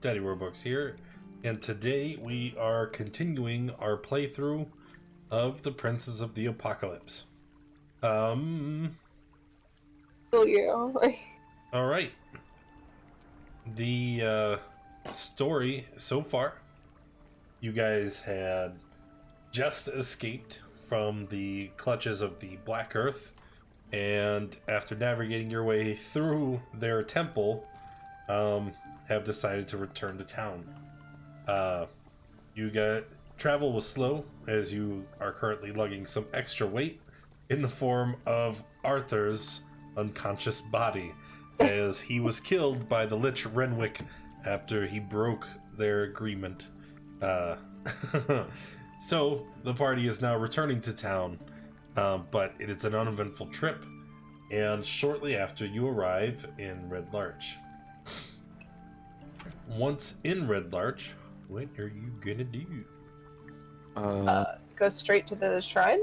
Daddy Robux here, and today we are continuing our playthrough of the Princes of the Apocalypse. Oh yeah. Alright. The story so far, you guys had just escaped from the clutches of the Black Earth, and after navigating your way through their temple, have decided to return to town. Travel was slow, as you are currently lugging some extra weight in the form of Arthur's unconscious body, as he was killed by the Lich Renwick after he broke their agreement. So the party is now returning to town, but it is an uneventful trip, and shortly after you arrive in Red Larch. Once in Red Larch, what are you gonna do? Go straight to the shrine?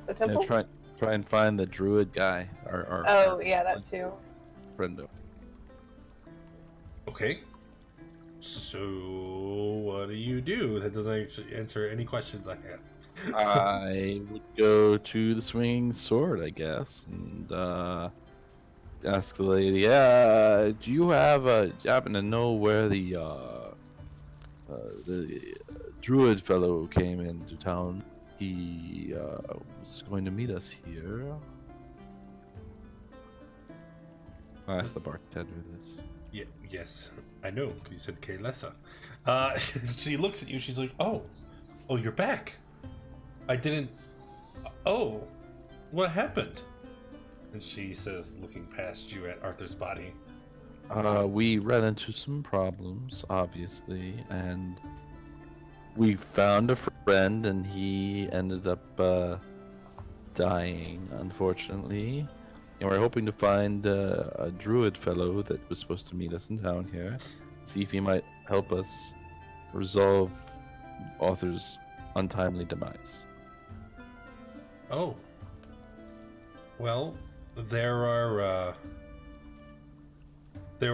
The temple? Yeah, try and find the druid guy. Yeah, that too. Friendo. Okay. So, what do you do? That doesn't actually answer any questions I asked. I would go to the swinging sword, I guess, and ask the lady, do you happen to know where the druid fellow came into town? He was going to meet us here. I asked the bartender this. Yeah, yes, I know, because you said Kaylessa. She looks at you, she's like, oh, you're back. I didn't... Oh, what happened? And she says, looking past you at Arthur's body. We ran into some problems, obviously, and we found a friend, and he ended up dying, unfortunately. And we're hoping to find a druid fellow that was supposed to meet us in town here, see if he might help us resolve Arthur's untimely demise. Oh. Well, there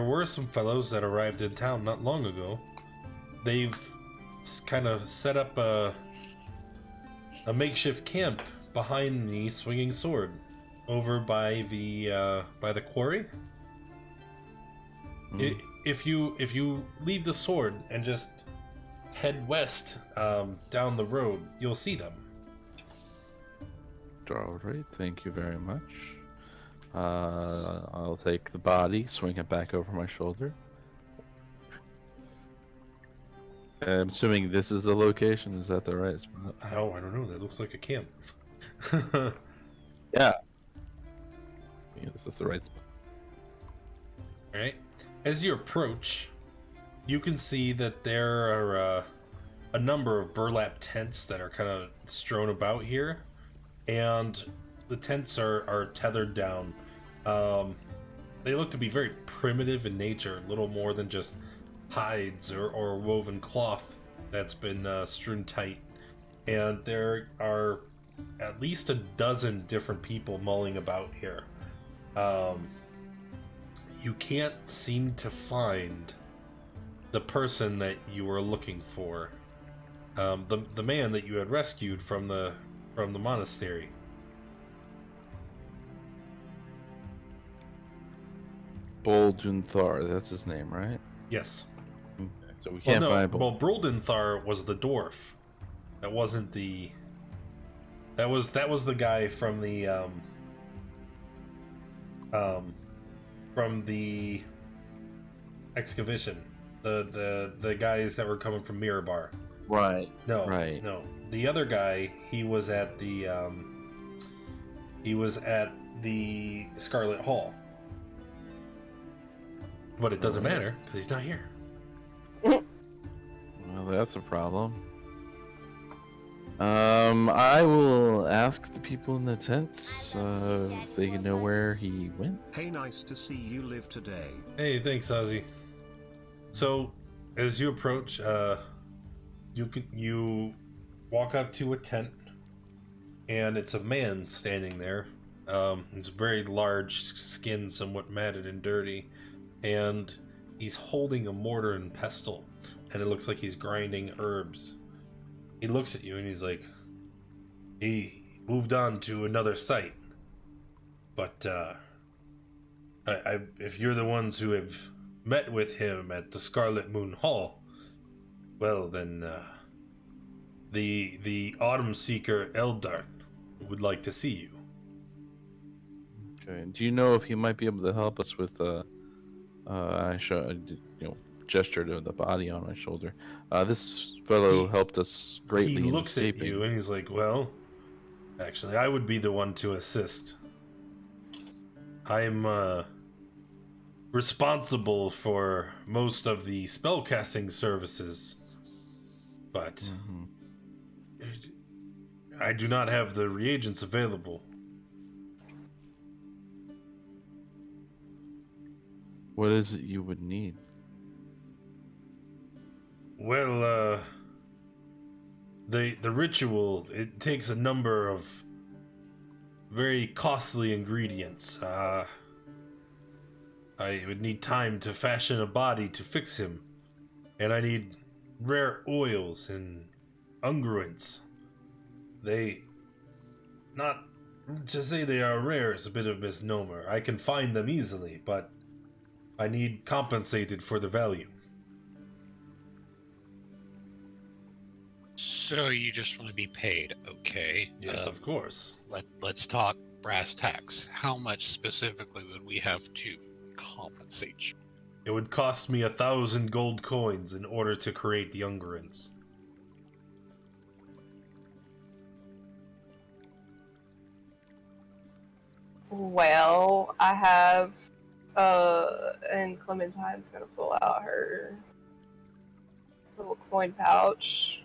were some fellows that arrived in town not long ago. They've kind of set up a makeshift camp behind the swinging sword over by the quarry. If you leave the sword and just head west down the road, you'll see them. All right, thank you very much. I'll take the body, swing it back over my shoulder. I'm assuming this is the location. Is that the right spot? Oh, I don't know. That looks like a camp. Yeah. This is the right spot. All right. As you approach, you can see that there are a number of burlap tents that are kind of strewn about here, and the tents are tethered down. They look to be very primitive in nature, little more than just hides or woven cloth that's been strewn tight. And there are at least a dozen different people mulling about here. You can't seem to find the person that you were looking for. The man that you had rescued from the monastery. Boldunthar, that's his name, right? Yes. Okay, so we can't find. Well, Broldunthar was the dwarf. That wasn't the. That was the guy from the excavation. The guys that were coming from Mirabar. Right. No. Right. No. The other guy, he was at the Scarlet Hall. But it doesn't matter because he's not here. Well, that's a problem. I will ask the people in the tents if they know where he went. Hey, nice to see you live today. Hey, thanks, Ozzy. So, as you approach, you walk up to a tent, and it's a man standing there. It's very large, skin somewhat matted and dirty, and He's holding a mortar and pestle, and it looks like he's grinding herbs. He looks at you and he's like, he moved on to another site. But, if you're the ones who have met with him at the Scarlet Moon Hall, well then, the Autumn Seeker Eldarth would like to see you. Okay. Do you know if he might be able to help us with gestured to the body on my shoulder. This fellow helped us greatly. He in looks escaping. at you and he's like, well, actually, I would be the one to assist. I'm responsible for most of the spellcasting services, but I do not have the reagents available. What is it you would need? Well, the ritual, it takes a number of very costly ingredients. I would need time to fashion a body to fix him, and I need rare oils and unguents. Not to say they are rare is a bit of a misnomer. I can find them easily, but I need compensated for the value. So you just want to be paid, okay? Yes, of course. Let's talk brass tacks. How much specifically would we have to compensate you? It would cost me 1,000 gold coins in order to create the unguents. Well, I have, and Clementine's gonna pull out her little coin pouch.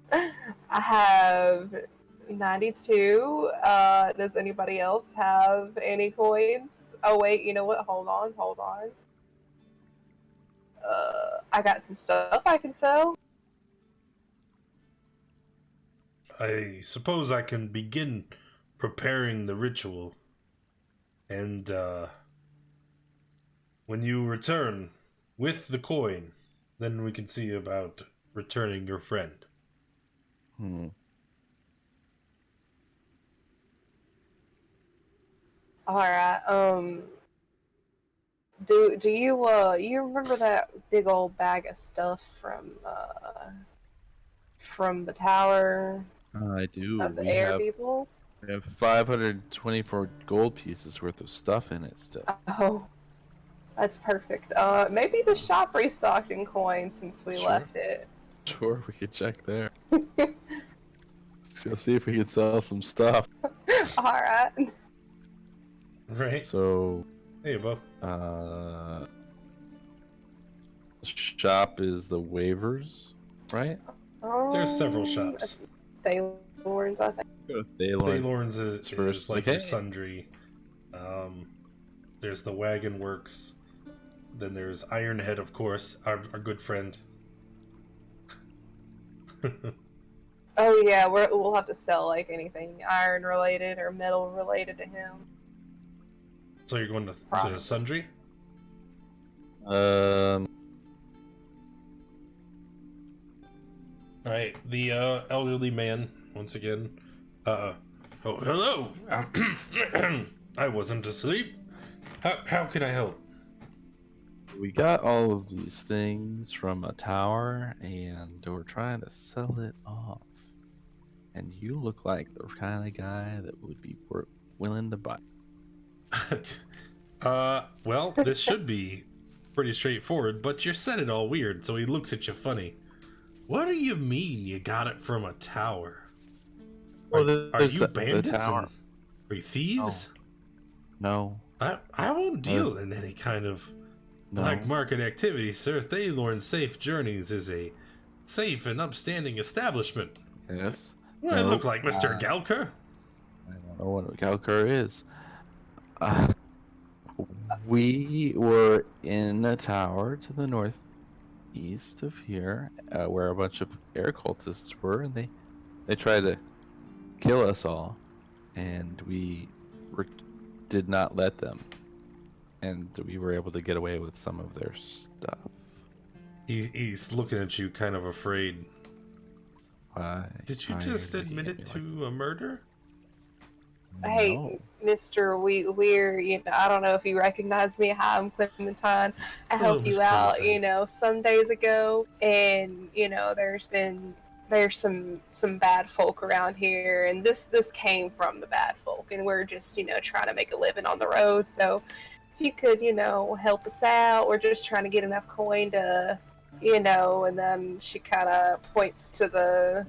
I have 92. Does anybody else have any coins? Oh wait, you know what? Hold on. I got some stuff I can sell. I suppose I can begin preparing the ritual. And, when you return with the coin, then we can see about returning your friend. Alright, do you remember that big old bag of stuff from the tower I do. of the air people? We have 524 gold pieces worth of stuff in it still. Oh, that's perfect. Maybe the shop restocked in coins since we left it. Sure, we could check there. Let's go see if we can sell some stuff. Alright. Right. So, Hey, Bo. Shop is the waivers, right? There's several shops. Thaylorns, I think. Thaylorns is first, like okay. your sundry. There's the Wagon Works. Then there's Ironhead, of course, our good friend. Oh yeah, we'll have to sell like anything iron related or metal related to him. So you're going to the sundry? Alright, the elderly man, once again. Oh, hello! I wasn't asleep. How can I help? We got all of these things from a tower, and we're trying to sell it off. And you look like the kind of guy that would be willing to buy. Well, this should be pretty straightforward, but you said it all weird, so he looks at you funny. What do you mean you got it from a tower? Well, Are you bandits? Are you thieves? No. I won't deal in any kind of black market activity, sir. Thaylorn Safe Journeys is a safe and upstanding establishment. Yes. What do I look like, Mr. Galker? I don't know what a Galker is. We were in a tower to the northeast of here, where a bunch of air cultists were, and they tried to kill us all, and we did not let them. and we were able to get away with some of their stuff. He's looking at you, kind of afraid. Did you Why just are you looking admit at it me to a murder? Hey, No. Mister, we're I don't know if you recognize me. Hi, I'm Clementine. I Hello, helped Miss you out, Clementine. some days ago, and there's some bad folk around here, and this came from the bad folk, and we're just trying to make a living on the road. So if you could help us out, we're just trying to get enough coin to and then she kind of points to the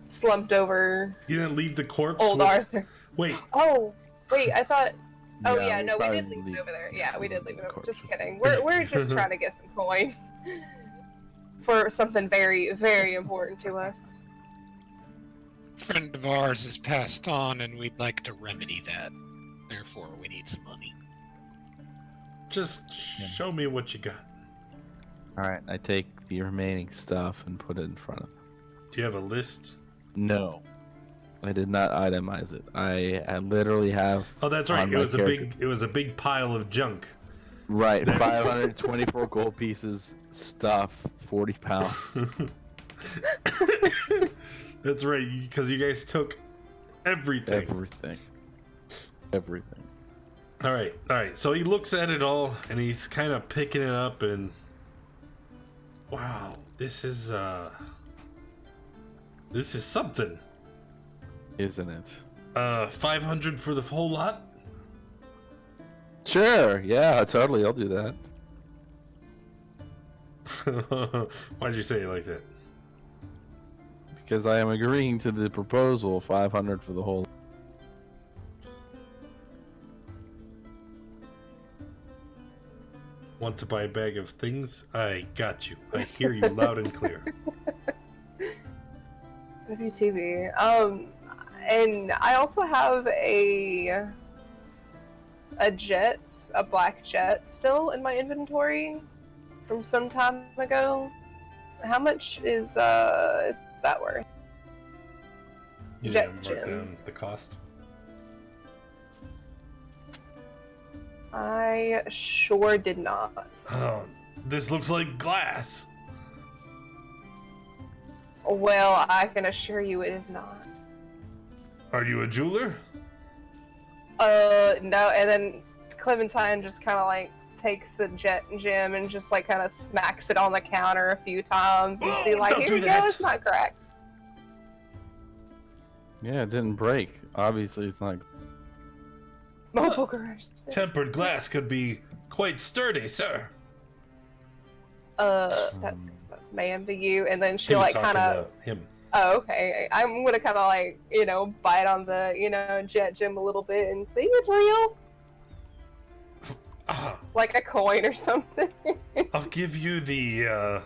slumped over You didn't leave the corpse old with... Arthur. Wait, Oh, wait, I thought. Oh yeah, we'll no, we did probably leave it over there. Yeah, we did leave it over. corpse Just with kidding. We're just trying to get some coin for something very, very important to us. Friend of ours has passed on, and we'd like to remedy that. Therefore, we need some money. just show me what you got. All right, I take the remaining stuff and put it in front of him. Do you have a list? No, I did not itemize it. I literally have. Oh, that's right. on It my was character- a big pile of junk. Right, 524 gold pieces, stuff, 40 pounds. That's right, because you guys took everything. Everything. All right. So he looks at it all, and he's kind of picking it up, and wow, this is something. Isn't it? 500 for the whole lot. Sure. Yeah, totally. I'll do that. Why'd you say it like that? Because I am agreeing to the proposal, 500 for the whole. Want to buy a bag of things? I got you. I hear you loud and clear. WTV. And I also have a black jet still in my inventory from some time ago. How much is that worth? You Jet didn't mark gem. down the cost. I sure did not. Oh, this looks like glass. Well, I can assure you it is not. Are you a jeweler? No, and then Clementine just kind of takes the jet gem and just kind of smacks it on the counter a few times and Oh, see don't here do you go, that. it's not cracked. Yeah, it didn't break. Obviously, it's not. Mobile garage. Tempered glass could be quite sturdy, sir. That's ma'am to you, and then she He was kind talking of. to him. Oh, okay. I'm gonna kind of bite on the jet gem a little bit and see it's real, Ah, like a coin or something. I'll give you the.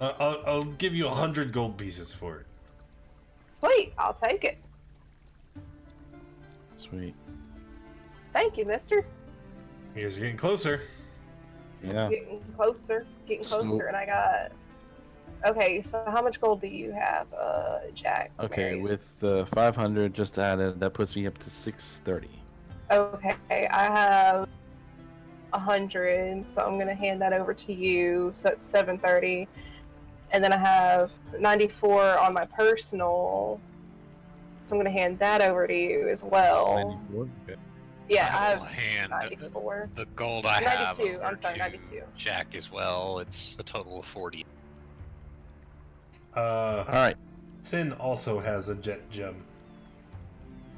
I'll give you 100 gold pieces for it. Sweet, I'll take it. Sweet. Thank you, mister. You guys are getting closer. Yeah. Getting closer, So- and I got. Okay, so how much gold do you have, Jack? Okay, Mary? with the 500 just added, that puts me up to 630. Okay, I have 100, so I'm gonna hand that over to you. So it's 730, and then I have 94 on my personal, so I'm gonna hand that over to you as well. 94? Okay. Yeah, I will have hand 94. the gold I have 92, over I'm sorry, to 92. Jack as well. It's a total of 40. All right. Sin also has a jet gem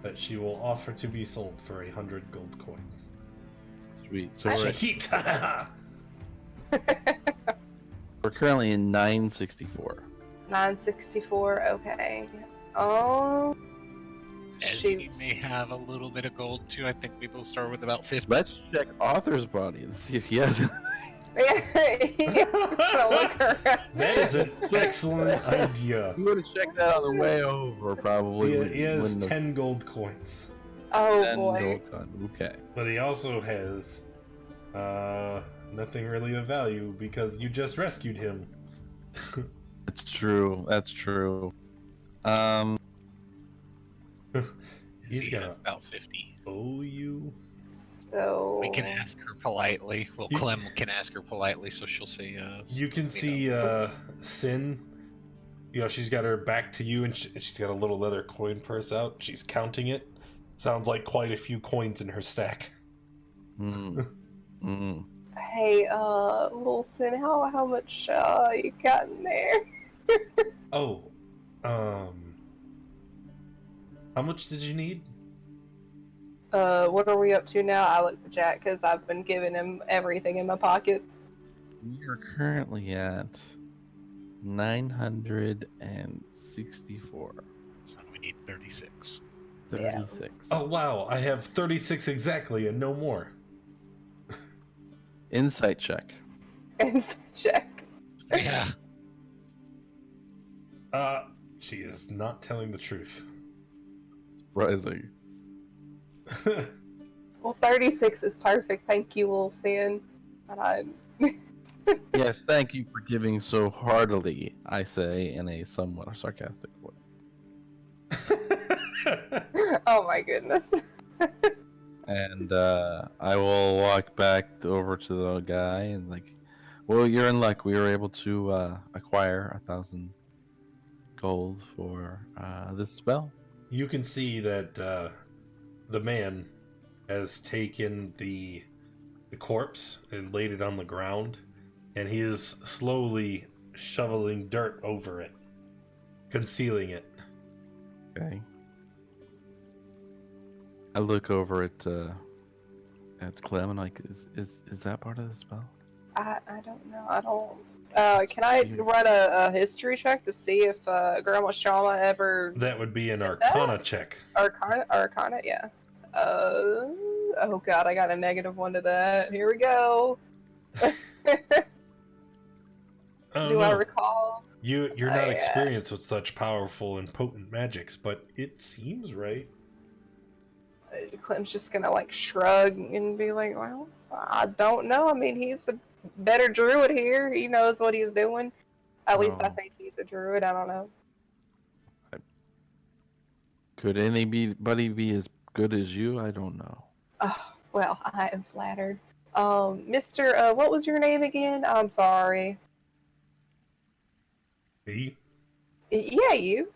that she will offer to be sold for 100 gold coins. Sweet. So She we're, keeps. we're currently in 964. 964. Okay. As Shoot. you may have a little bit of gold too. I think we both start with about 50. Let's check Arthur's body and see if he has it. Gonna look around. That is an excellent idea. You would have checked that on the way over, probably. He has wouldn't have 10 gold coins, Oh 10 boy. gold coin. Okay. but he also has nothing really of value because you just rescued him. That's true. That's true. He's See, gonna that's about 50. owe you. So We can ask her politely. Well, You- Clem can ask her politely, so she'll say yes. You can see Sin. You know, she's got her back to you, and she's got a little leather coin purse out. She's counting it. Sounds like quite a few coins in her stack. Hey, Wilson, how much you got in there? Oh, how much did you need? What are we up to now? I looked at Jack because I've been giving him everything in my pockets. We are currently at 964. So we need 36. 36. Oh wow, I have 36 exactly and no more. Insight check. And so Jack. Yeah. She is not telling the truth. Rising. Well, 36 is perfect. Thank you, Wilson. And I'm. Yes, thank you for giving so heartily, I say in a somewhat sarcastic way. Oh my goodness. And I will walk back over to the guy and like, well, you're in luck. We were able to acquire 1,000 gold for this spell. You can see that the man has taken the corpse and laid it on the ground, and he is slowly shoveling dirt over it, concealing it. Okay. I look over at Clem and like, is that part of the spell? I don't know. I don't. Can I run a history check to see if Grandma Shama ever That would be an Arcana check. Arcana? Yeah. Oh god, I got a -1 to that. Here we go. Oh, Do I no. recall? You're not I, experienced with such powerful and potent magics, but it seems right. Clem's just gonna like shrug and be like, "Well, I don't know. I mean, he's a better druid here. He knows what he's doing. At least I Oh. think he's a druid. I don't know." Could anybody be as good as you? I don't know. Oh, well, I am flattered. Mister, what was your name again? I'm sorry. Me? Yeah, you.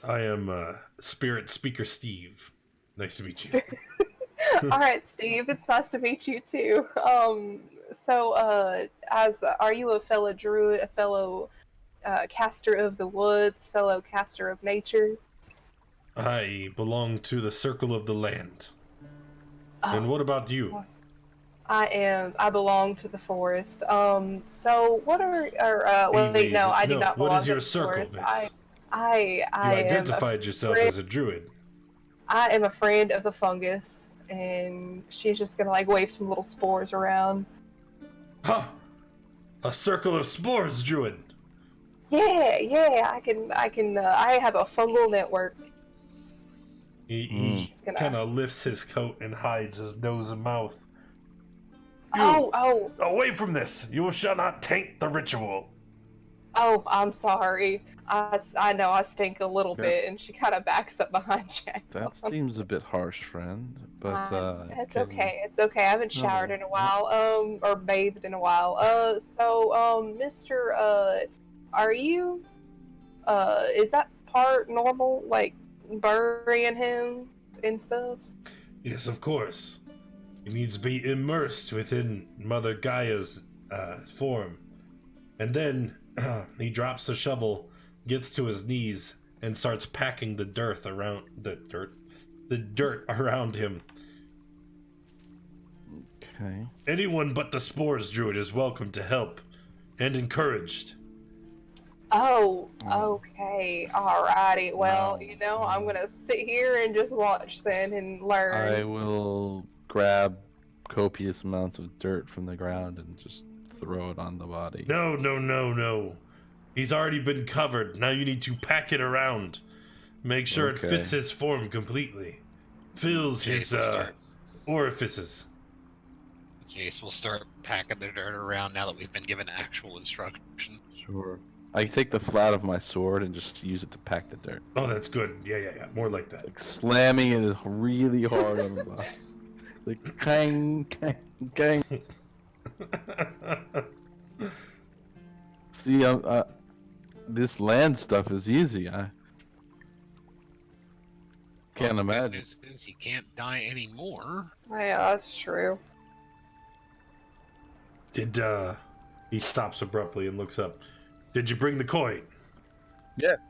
I am Spirit Speaker Steve. Nice to meet you. All right, Steve. It's nice to meet you too. So, are you a fellow druid, a fellow caster of the woods, fellow caster of nature? I belong to the Circle of the Land. And Oh, what about you? I belong to the forest. So what wait, no, I do not belong What is to your the circle, forest. miss? I You identified yourself friend- as a druid. I am a friend of the fungus, and she's just gonna like wave some little spores around. Huh! A circle of spores, druid! Yeah, I have a fungal network. He She's gonna- kind of lifts his coat and hides his nose and mouth. Oh, Away from this! You shall not taint the ritual! I'm sorry. I know I stink a little Yeah. bit, and she kind of backs up behind Jack. That seems a bit harsh, friend. But It's can- okay. It's okay. I haven't showered in a while, or bathed in a while. So, Mister, are you, is that part normal, like burying him and stuff? Yes, of course. He needs to be immersed within Mother Gaia's form. And then he drops the shovel, gets to his knees, and starts packing the dirt around around him. Okay. Anyone but the spores druid is welcome to help and encouraged. Oh, okay. Alrighty. Well, No. I'm gonna sit here and just watch then and learn. I will grab copious amounts of dirt from the ground and just throw it on the body. No. He's already been covered. Now you need to pack it around. Make sure it Okay. fits his form completely. Fills his Jace will start. orifices. Jace will start packing the dirt around now that we've been given actual instruction. Sure. I take the flat of my sword and just use it to pack the dirt. Oh, that's good. Yeah. More like that. Like slamming it really hard on the body. The clang, clang, clang. See, this land stuff is easy. I can't Well, the good imagine. news is you can't die anymore. Yeah, that's true. Did he stops abruptly and looks up. Did you bring the coin? Yes.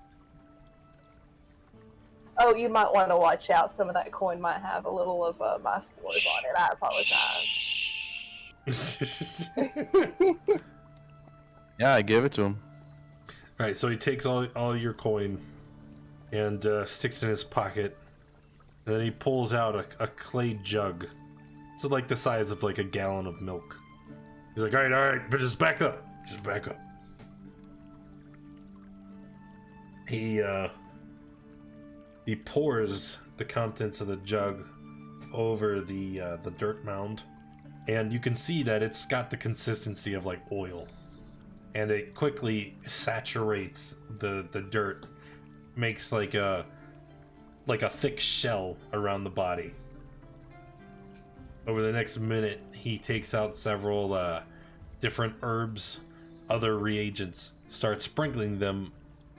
Oh, you might want to watch out. Some of that coin might have a little of my spores on it. I apologize. Yeah, I gave it to him. All right, so he takes all your coin and sticks it in his pocket. And then he pulls out a clay jug. It's like the size of like a gallon of milk. He's like, all right, but just back up. Just back up. He pours the contents of the jug over the dirt mound. And you can see that it's got the consistency of like oil. And it quickly saturates the dirt, makes like a thick shell around the body. Over the next minute, he takes out several different herbs, other reagents, starts sprinkling them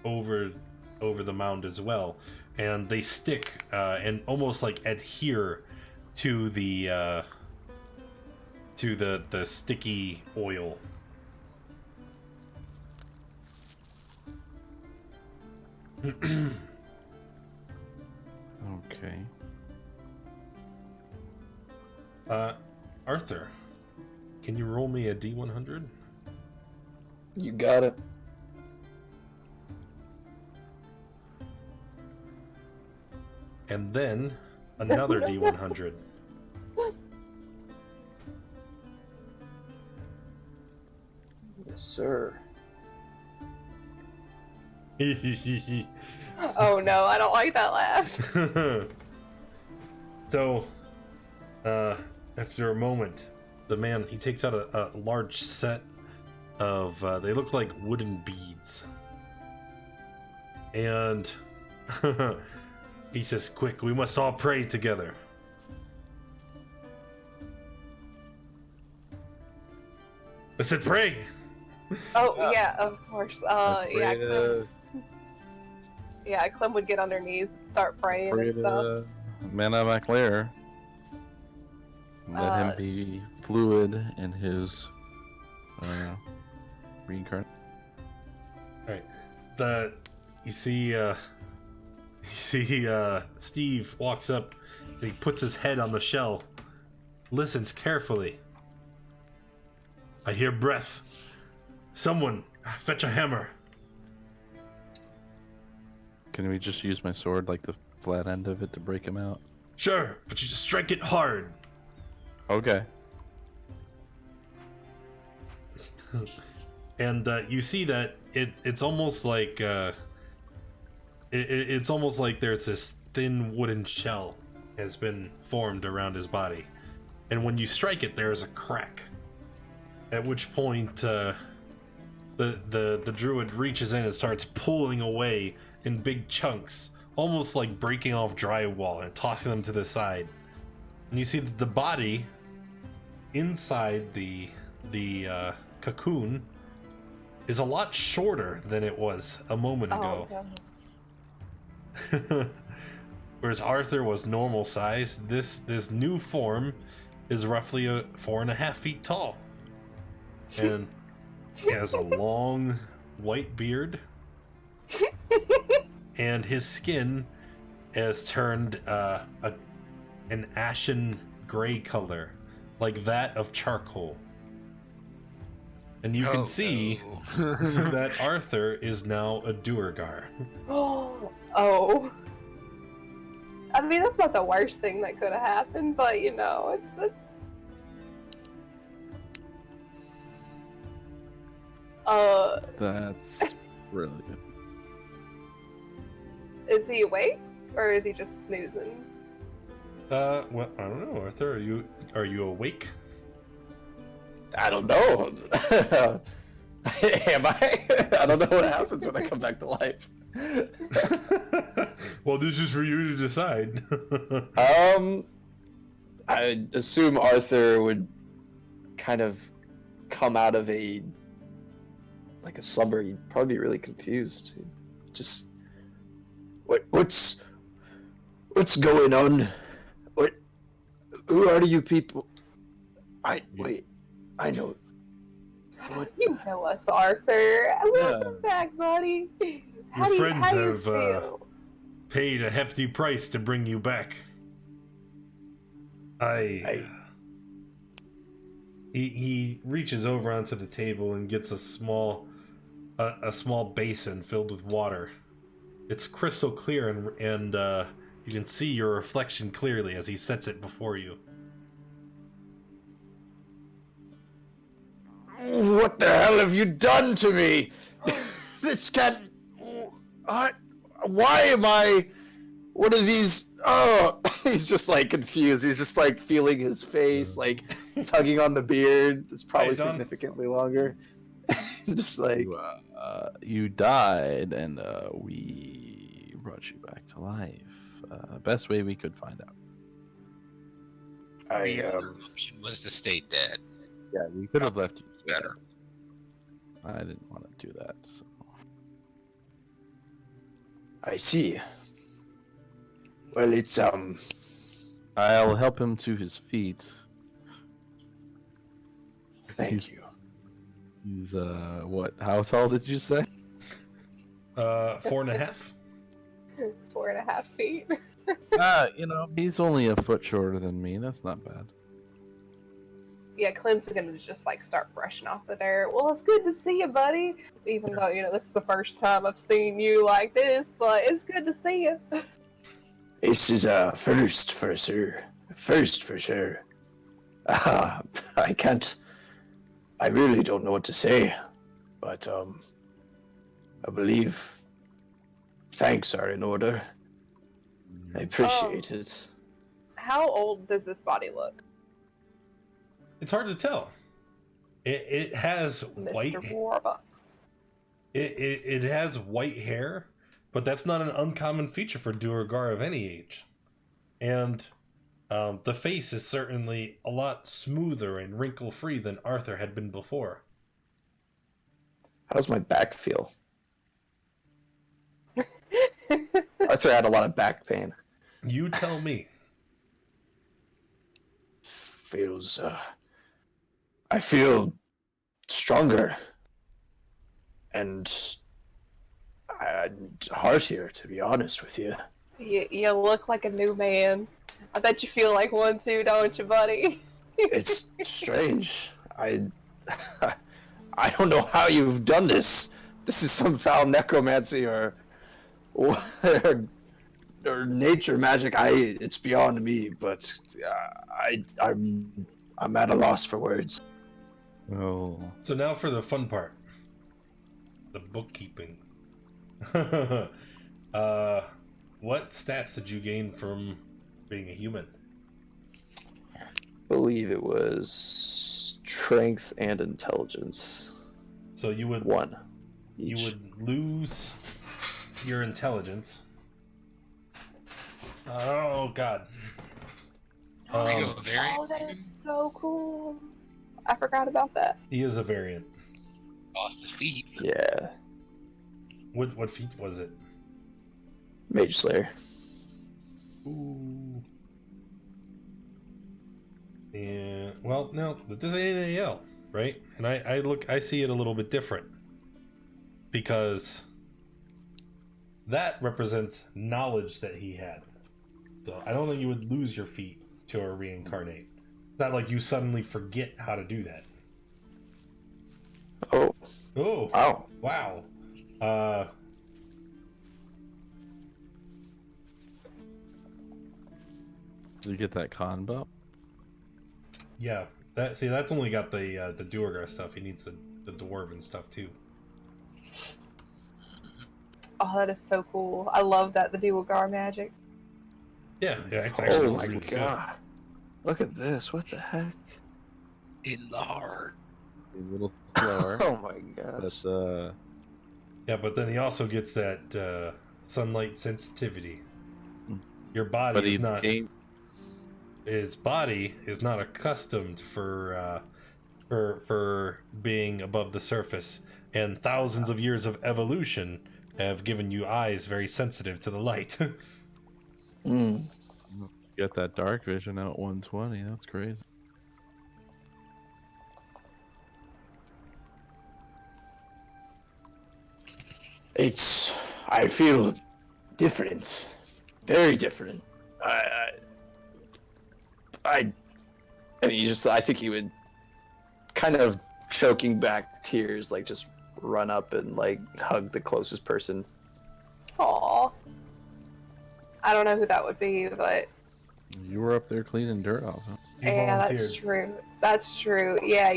over the mound as well, and they stick and almost like adhere to the sticky oil. Okay. Arthur, can you roll me a D100? You got it. And then another D100. Yes, sir. Oh no, I don't like that laugh. So, after a moment, the man, he takes out a large set of, they look like wooden beads. And he says, quick, we must all pray together. I said, pray! Oh yeah, of course. Yeah, Pray to- Clem would get on her knees and start praying pray and stuff. to Mana MacLair. Let him be fluid in his reincarnate. Alright. You see Steve walks up and he puts his head on the shell, listens carefully. I hear breath. Someone, fetch a hammer. Can we just use my sword, like the flat end of it, to break him out? Sure, but you just strike it hard. Okay. And you see that it's almost like it's almost like there's this thin wooden shell has been formed around his body, and when you strike it, there's a crack. At which point, the druid reaches in and starts pulling away in big chunks, almost like breaking off drywall and tossing them to the side. And you see that the body inside the cocoon is a lot shorter than it was a moment ago. God. Whereas Arthur was normal size, this new form is roughly 4.5 feet tall. And he has a long white beard. And his skin has turned an ashen gray color, like that of charcoal. And you can see that Arthur is now a Duergar. Oh. I mean, that's not the worst thing that could have happened, but you know, it's. That's brilliant. Is he awake or is he just snoozing? Well, I don't know, Arthur. Are you awake? I don't know. Am I? I don't know what happens when I come back to life. Well, this is for you to decide. I assume Arthur would kind of come out of a slumber. He'd probably be really confused. Just what's going on? Who are you people? I know. What? You know us, Arthur. Welcome back, buddy. How Your do friends how you have feel? paid a hefty price to bring you back. He reaches over onto the table and gets a small basin filled with water. It's crystal clear, and you can see your reflection clearly as he sets it before you. What the hell have you done to me? This can't. Why am I? What are these? Oh, he's just like confused. He's just like feeling his face, like tugging on the beard. It's probably significantly longer. Just like you died, and we brought you back to life. Best way we could find out. The other option was to stay dead. Yeah, we could have left you Better. I didn't want to do that. So. I see. Well, it's I'll help him to his feet. Thank you. He's what? How tall did you say? 4.5. 4.5 feet. He's only a foot shorter than me. That's not bad. Yeah, Clem's gonna just like start brushing off the dirt. Well, it's good to see you, buddy. Even though this is the first time I've seen you like this, but it's good to see you. This is a first for sure. First for sure. I really don't know what to say, but I believe thanks are in order. I appreciate it. How old does this body look? It's hard to tell. It has white. Mr. Warbucks. It has white hair, but that's not an uncommon feature for Riverguard of any age. And the face is certainly a lot smoother and wrinkle-free than Arthur had been before. How does my back feel? Arthur had a lot of back pain. You tell me. I feel stronger and heartier, to be honest with you. You look like a new man. I bet you feel like one too, don't you, buddy? It's strange. I don't know how you've done this. This is some foul necromancy or nature magic. It's beyond me, but I'm at a loss for words. Oh. So now for the fun part. The bookkeeping. What stats did you gain from being a human? I believe it was strength and intelligence. So you would one each. You would lose your intelligence. Oh God. Oh, that is so cool. I forgot about that. He is a variant. Lost his feet. Yeah. What feat was it? Mage Slayer. Ooh. Yeah. Well, no, this ain't an AL, right? And I see it a little bit different because that represents knowledge that he had. So I don't think you would lose your feet to a reincarnate. It's not like you suddenly forget how to do that. Oh. Oh. Wow. Wow. Did you get that con bump? Yeah. That's only got the Duergar stuff. He needs the dwarven stuff too. Oh, that is so cool. I love that, the Duergar magic. Yeah, it's actually Oh my really good. god. Look at this. What the heck? Enlarge. A little slower. Oh my gosh. But Yeah, but then he also gets that sunlight sensitivity. Your body but is he not. his body is not accustomed for being above the surface, and thousands of years of evolution have given you eyes very sensitive to the light. Mm. Get that dark vision out 120. That's crazy. I feel different, very different. And I think he would, kind of choking back tears, like just run up and like hug the closest person. Aw. I don't know who that would be, but You were up there cleaning dirt off, huh? yeah, that's true. That's true. Yeah,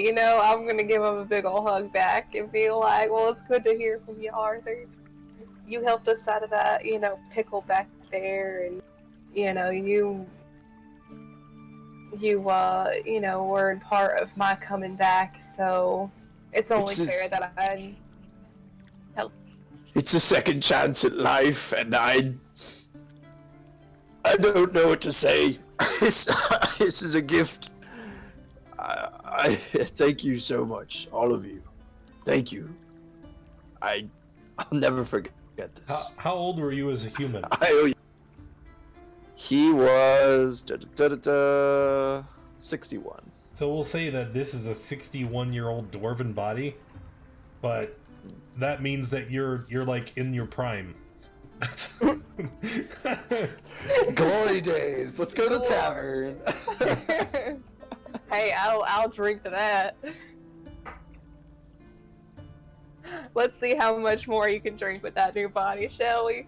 I'm gonna give him a big ol' hug back and be like, "Well, it's good to hear from you, Arthur. You helped us out of that, pickle back there, and you were part of my coming back. So it's only fair that I help." It's a second chance at life, and I don't know what to say. This is a gift. I thank you so much, all of you. Thank you. I'll never forget this. How old were you as a human? I owe you. He was 61. So we'll say that this is a 61-year-old dwarven body, but that means that you're like in your prime. Glory days. Let's go to the tavern. Hey, I'll drink to that. Let's see how much more you can drink with that new body, shall we?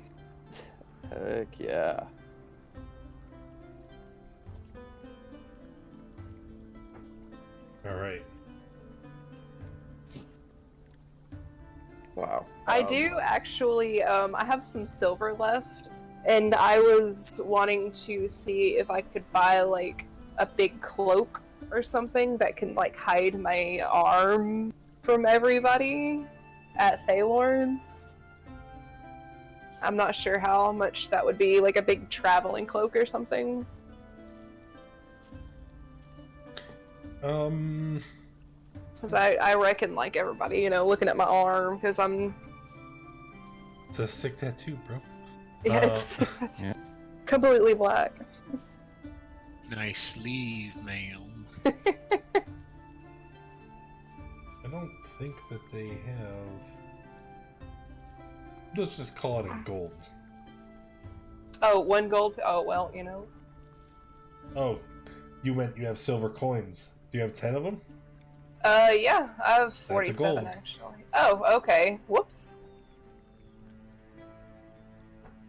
Heck yeah. All right. Wow. I do actually, I have some silver left, and I was wanting to see if I could buy, like, a big cloak or something that can, like, hide my arm from everybody at Thaylorn's. I'm not sure how much that would be, like a big traveling cloak or something. Because I reckon, like, everybody, looking at my arm, because I'm... It's a sick tattoo, bro. Yeah, it's Yeah. completely black. Nice sleeve, ma'am. I don't think that they have... Let's just call it a gold. Oh, 1 gold? Oh, well, Oh, you have silver coins. Do you have 10 of them? Yeah, I have That's a 47 gold. actually. Oh, okay. Whoops.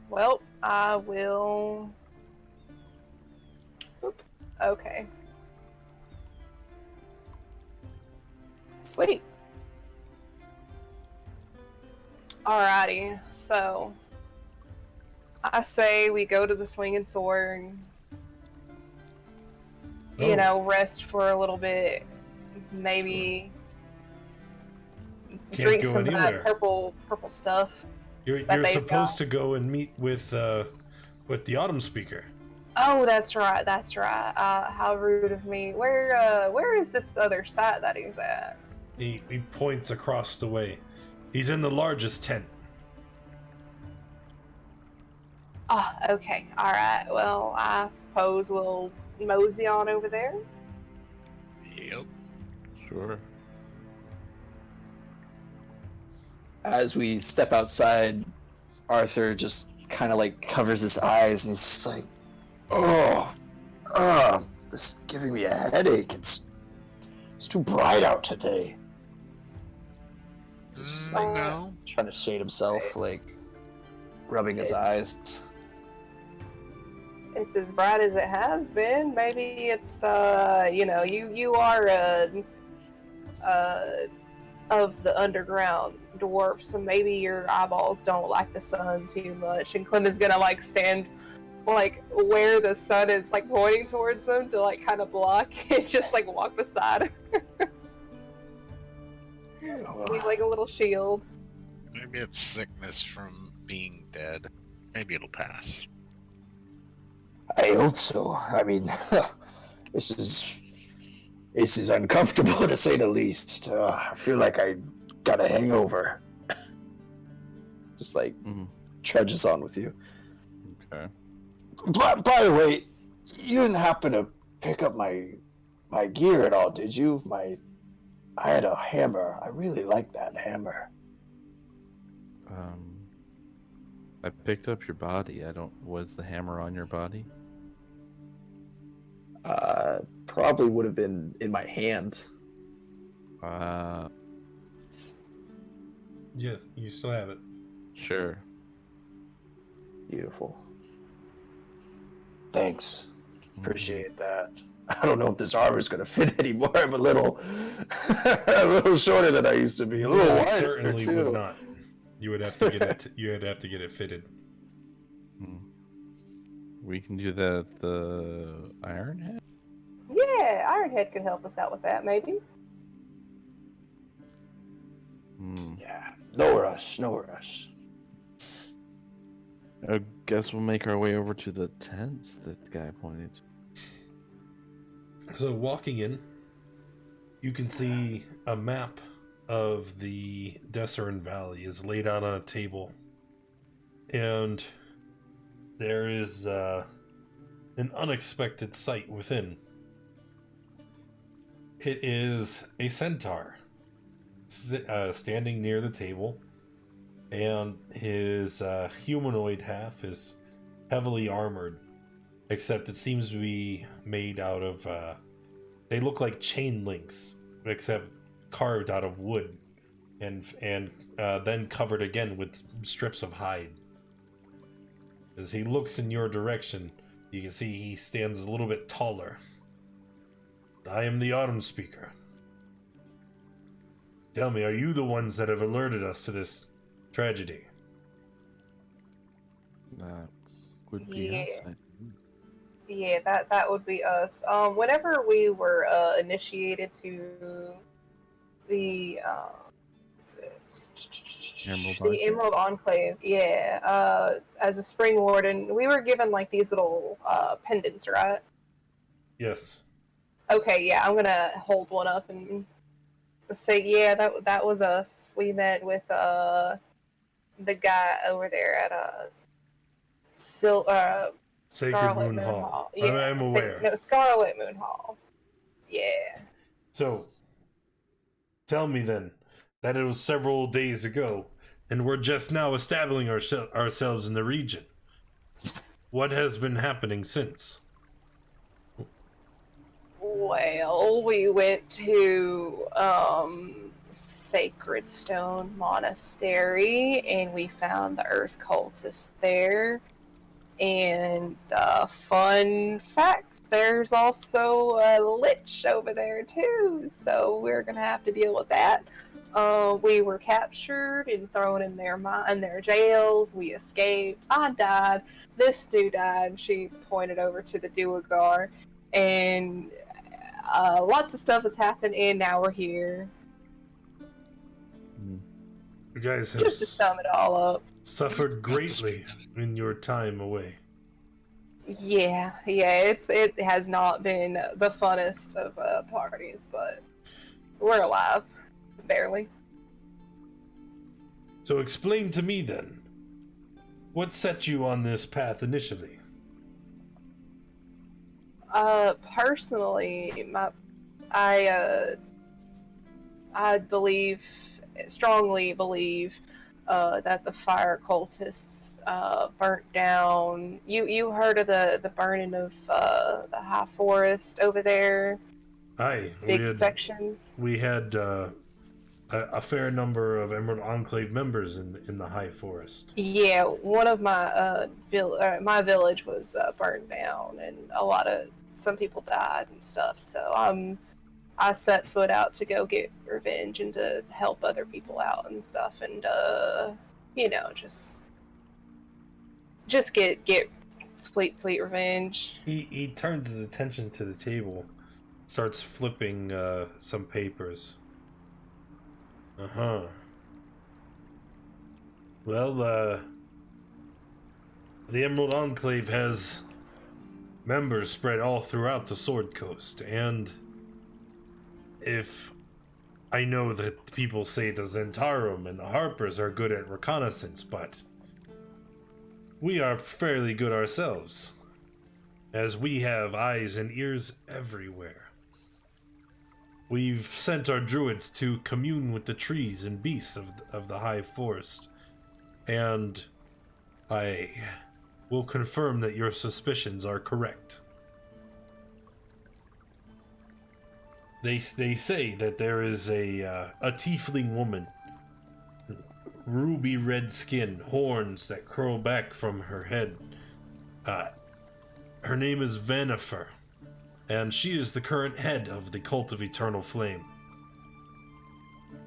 Well, I will... Oop. Okay. Sweet. Alrighty, so... I say we go to the Swinging Sword, rest for a little bit, maybe Can't drink go some of anywhere. that purple stuff. You're they've supposed got. to go and meet with the Autumn Speaker. Oh, that's right. How rude of me. Where is this other site that he's at? He points across the way. He's in the largest tent. Ah, okay. Alright, well, I suppose we'll mosey on over there. Yep. Sure. As we step outside, Arthur just kind of like covers his eyes and he's just like, oh, this is giving me a headache. It's too bright out today. Just like No. trying to shade himself, like rubbing his eyes. It's as bright as it has been. Maybe it's, you are of the underground dwarf, so maybe your eyeballs don't like the sun too much. And Clem is gonna, like, stand, like, where the sun is, like, pointing towards them to, like, kind of block and just, like, walk beside Leave, like, a little shield. Maybe it's sickness from being dead. Maybe it'll pass. I hope so. I mean, this is uncomfortable to say the least. I feel like I got a hangover. Just like Mm, trudges on with you. okay. By the way, you didn't happen to pick up my gear at all, did you? I had a hammer. I really like that hammer. I picked up your body. Was the hammer on your body? Probably would have been in my hand. Yes, you still have it. Sure. Beautiful. Thanks. Appreciate that. I don't know if this armor's gonna fit anymore. I'm a little, a little shorter than I used to be. A little Yeah, it wider certainly too. would not. You would have to get it. You would have to get it fitted. Mm. We can do that at the Iron Head? Yeah, Ironhead could help us out with that, maybe. Hmm. Yeah. No rush. No rush. I guess we'll make our way over to the tents that the guy pointed to. So walking in, you can see a map of the Desserin Valley is laid out on a table, and there is an unexpected sight within. It is a centaur standing near the table, and his humanoid half is heavily armored, except it seems to be made out of they look like chain links, except carved out of wood and then covered again with strips of hide. As he looks in your direction, you can see he stands a little bit taller. I am the Autumn Speaker. Tell me, are you the ones that have alerted us to this tragedy? That would be Yeah. us. Yeah, that would be us. Whenever we were initiated to the Emerald the Enclave? Emerald Enclave, yeah. As a spring warden, we were given like these little pendants, right? Yes. Okay, yeah, I'm gonna hold one up and say, yeah, that was us. We met with the guy over there at Sacred Scarlet Moon Moon Hall. Hall. Yeah, I'm aware. No, Scarlet Moon Hall. Yeah. So, tell me then, that it was several days ago, and we're just now establishing ourselves in the region. What has been happening since? Well, we went to Sacred Stone Monastery, and we found the Earth Cultists there. And fun fact, there's also a lich over there too, so we're gonna have to deal with that. We were captured and thrown in their jails. We escaped. I died. This dude died. She pointed over to the Duergar, and lots of stuff has happened. And now we're here. You guys have Just to sum it all up. suffered greatly in your time away. Yeah. It has not been the funnest of parties, but we're alive, barely. So explain to me then, what set you on this path initially? Personally, I strongly believe that the fire cultists burnt down. You heard of the burning of the high forest over there? Aye, Big sections. We had a fair number of Emerald Enclave members in the High Forest. Yeah, one of my my village was burned down, and some people died and stuff. So I set foot out to go get revenge and to help other people out and stuff, and just get sweet revenge. He turns his attention to the table, starts flipping some papers. Well, the Emerald Enclave has members spread all throughout the Sword Coast, and if I know that people say the Zentarum and the Harpers are good at reconnaissance, but we are fairly good ourselves, as we have eyes and ears everywhere. We've sent our druids to commune with the trees and beasts of the high forest, and I will confirm that your suspicions are correct. They say that there is a tiefling woman, ruby red skin, horns that curl back from her head. Her name is Vanifer, and she is the current head of the Cult of Eternal Flame.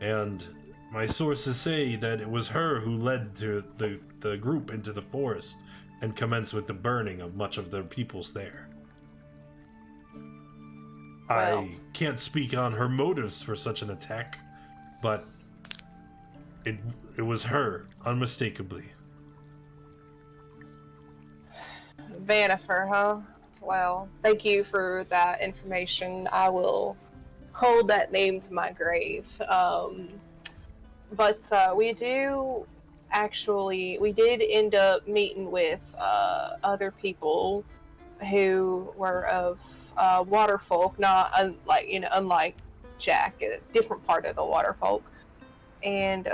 And my sources say that it was her who led the group into the forest and commenced with the burning of much of their peoples there. Well, I can't speak on her motives for such an attack, but it was her, unmistakably. Vanifer, huh? Well, thank you for that information. I will hold that name to my grave. But we did end up meeting with other people who were of water folk, not unlike Jack, a different part of the water folk. And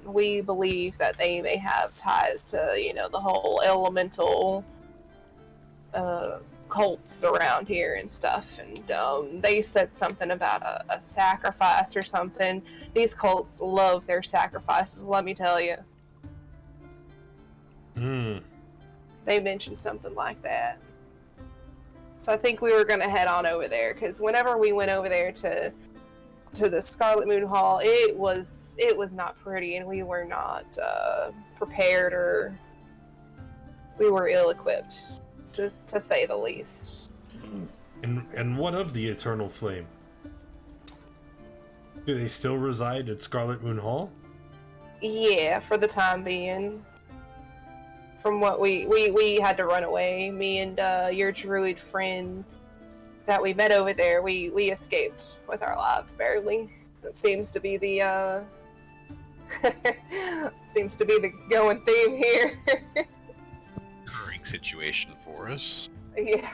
we believe that they may have ties to, the whole elemental cults around here and stuff. And they said something about a sacrifice or something. These cults love their sacrifices, let me tell you. They mentioned something like that. So I think we were going to head on over there, because whenever we went over there to the Scarlet Moon Hall, it was not pretty, and we were not prepared, or we were ill-equipped, to say the least. And what of the Eternal Flame? Do they still reside at Scarlet Moon Hall? Yeah, for the time being. From what we had to run away. Me and your druid friend that we met over there, we escaped with our lives barely. That seems to be the seems to be the going theme here. Recurring situation for us. Yeah.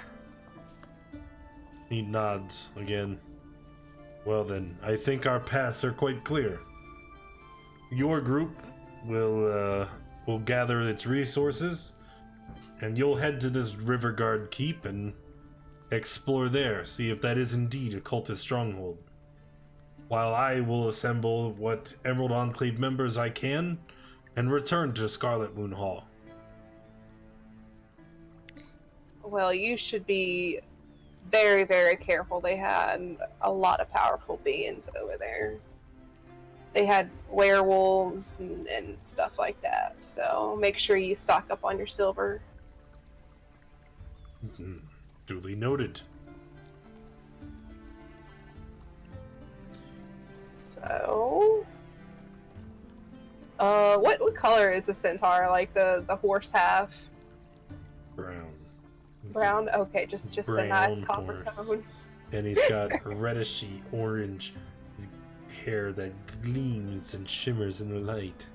He nods again. Well then, I think our paths are quite clear. Your group will gather its resources, and you'll head to this Riverguard keep and explore there, see if that is indeed a cultist stronghold. While I will assemble what Emerald Enclave members I can, and return to Scarlet Moon Hall. Well, you should be very, very careful. They had a lot of powerful beings over there. They had werewolves and stuff like that, so make sure you stock up on your silver. Duly noted. So, what color is the centaur? Like the horse half? Brown. Brown? Okay, just a nice Brown copper horse. tone. And he's got redishy orange hair that gleams and shimmers in the light.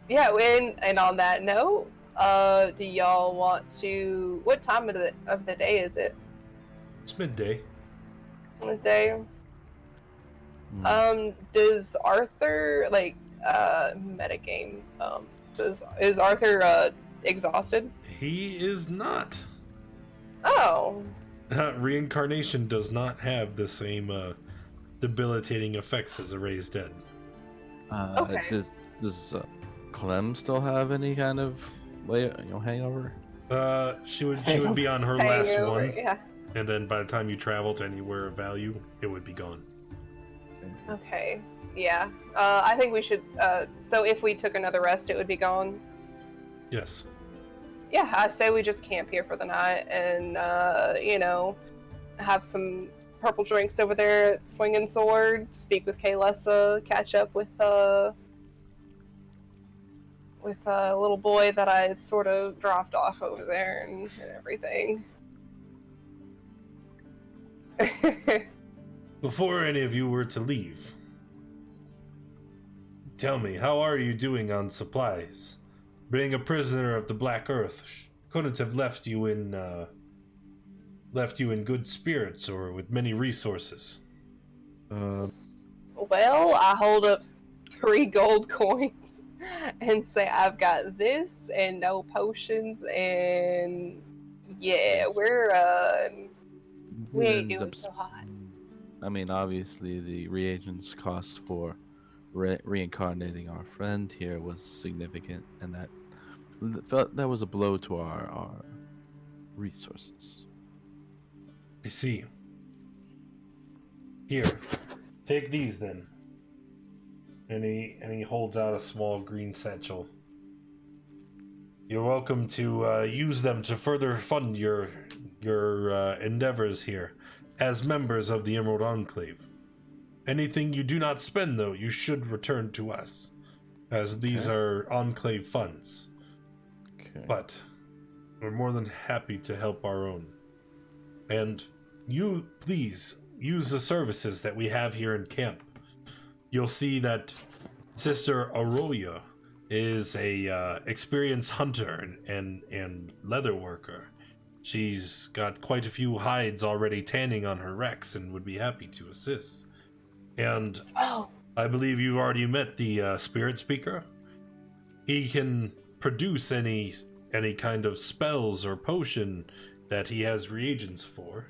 Yeah, and on that note, do y'all want to, what time of the day is it? It's midday. Midday? Does Arthur, metagame, is Arthur, exhausted? He is not. Oh. Reincarnation does not have the same debilitating effects as a raised dead. Okay. Does Clem still have any kind of hangover? She would be on her last Hangover, one, yeah. and then by the time you travel to anywhere of value, it would be gone. Okay. Yeah. I think we should. So if we took another rest, it would be gone. Yes. Yeah, I say we just camp here for the night and, have some purple drinks over there at Swinging Sword, speak with Kaylessa, catch up with with a little boy that I sort of dropped off over there and everything. Before any of you were to leave, tell me, how are you doing on supplies? Being a prisoner of the Black Earth couldn't have left you in good spirits or with many resources. Well, I hold up 3 gold coins and say I've got this and no potions, and yeah, we ain't doing so hot. I mean, obviously, the reagents cost for reincarnating our friend here was significant, and that was a blow to our resources. I see. Here, take these then. And he holds out a small green satchel. You're welcome to use them to further fund your endeavors here as members of the Emerald Enclave. Anything you do not spend, though, you should return to us, as these are Enclave funds. Okay. But we're more than happy to help our own. And you, please, use the services that we have here in camp. You'll see that Sister Arroyo is a experienced hunter and leather worker. She's got quite a few hides already tanning on her wrecks and would be happy to assist. And I believe you've already met the spirit speaker. He can produce any kind of spells or potion that he has reagents for.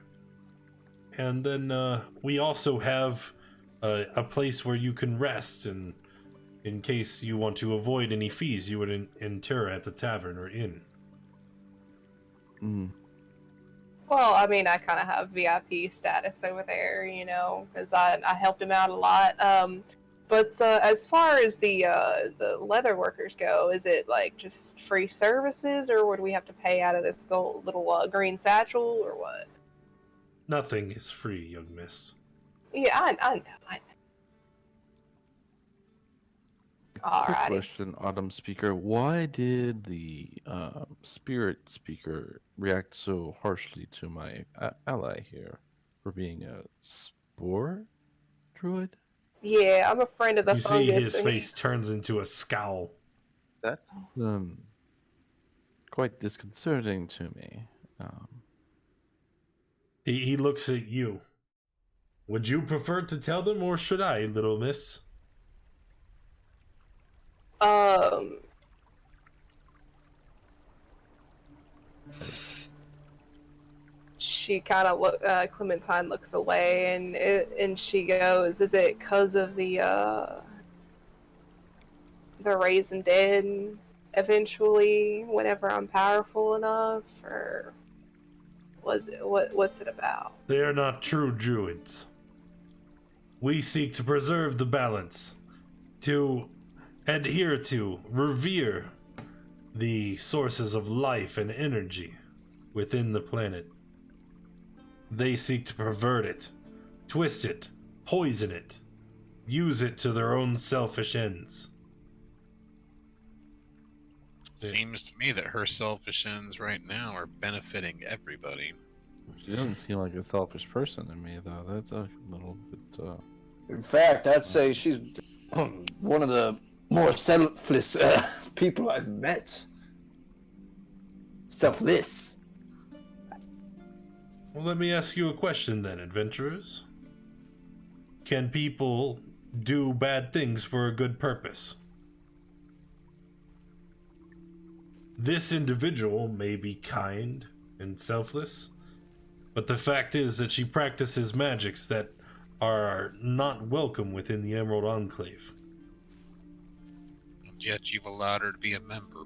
And then we also have a place where you can rest, and in case you want to avoid any fees you would incur at the tavern or inn. Well, I mean, I kind of have VIP status over there, you know, because I helped him out a lot. But as far as the leather workers go, is it like just free services, or would we have to pay out of this little green satchel, or what? Nothing is free, young miss. Yeah, I know. Quick Alrighty. question, Autumn Speaker. Why did the spirit speaker react so harshly to my ally here for being a spore druid? Yeah, I'm a friend of the You fungus. see his and face turns into a scowl. That's quite disconcerting to me. He looks at you. Would you prefer to tell them, or should I, little miss? She kind of Clementine looks away, and she goes, "Is it because of the raising dead eventually? Whenever I'm powerful enough, or was it what's it about?" They are not true druids. We seek to preserve the balance, to adhere to, revere the sources of life and energy within the planet. They seek to pervert it, twist it, poison it, use it to their own selfish ends. Seems to me that her selfish ends right now are benefiting everybody. She doesn't seem like a selfish person to me, though. That's a little bit. In fact, I'd say she's one of the more selfless people I've met. Selfless. Well, let me ask you a question then, adventurers. Can people do bad things for a good purpose? This individual may be kind and selfless, but the fact is that she practices magics that are not welcome within the Emerald Enclave. And yet you've allowed her to be a member.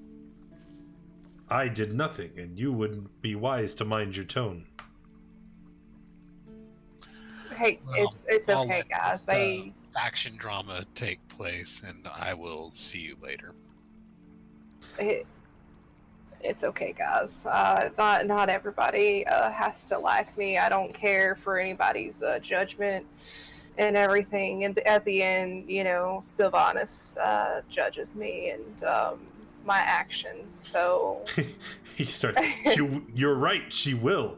I did nothing, and you would be wise to mind your tone. Hey, Well, it's I'll okay, let guys. the faction drama take place, and I will see you later. It's okay, guys. Not everybody has to like me. I don't care for anybody's judgment and everything. And at the end, you know, Sylvanas judges me, and my actions. So He starts. You're right. She will.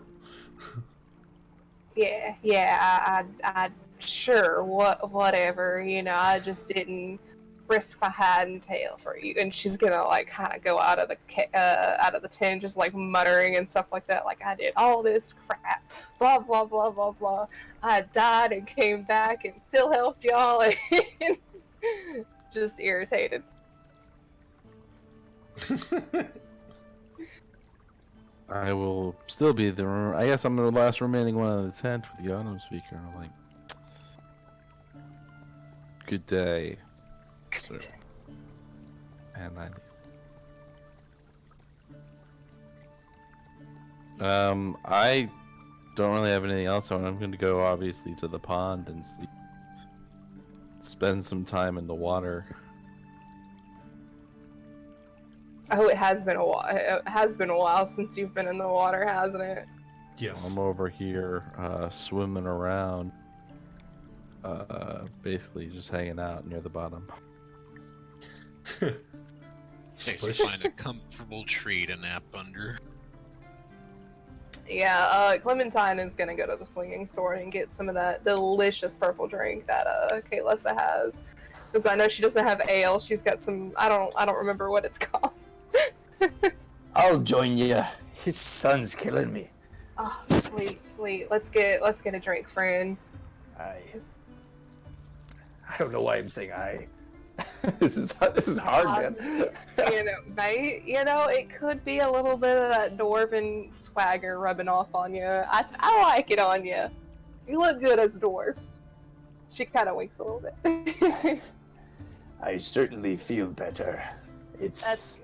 yeah, I sure, whatever. I just didn't risk my hide and tail for you. And she's gonna like kind of go out of the tent, just like muttering and stuff like that. Like, I did all this crap, blah blah blah blah blah. I died and came back and still helped y'all. And just irritated. I will still be the. I guess I'm the last remaining one in the tent with the auto speaker. And I'm like, good day. Good Sir. And I don't really have anything else, so I'm going to go obviously to the pond and sleep. Spend some time in the water. Oh, it has been a while. It has been a while since you've been in the water, hasn't it? Yes. I'm over here swimming around, basically just hanging out near the bottom. Actually find a comfortable tree to nap under. Yeah, Clementine is gonna go to the Swinging Sword and get some of that delicious purple drink that Kaylessa has, because I know she doesn't have ale. She's got some. I don't remember what it's called. I'll join you. His son's killing me. Oh, sweet. Let's get a drink, friend. I don't know why I'm saying I. This is hard, man. Mate, it could be a little bit of that dwarven swagger rubbing off on you. I like it on you. You look good as a dwarf. She kind of winks a little bit. I certainly feel better. That's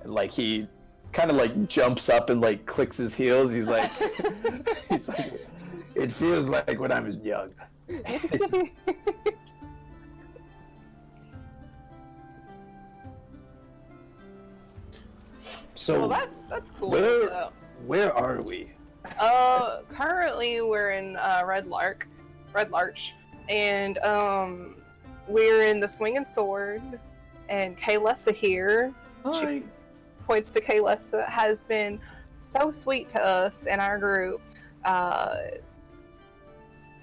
Like he kind of like jumps up and like clicks his heels. He's like, it feels like when I was young. So well, that's cool. where are we? Currently we're in Red Larch, and we're in the Swinging Sword, and Kaylessa here. She points to Kaylessa, has been so sweet to us and our group, and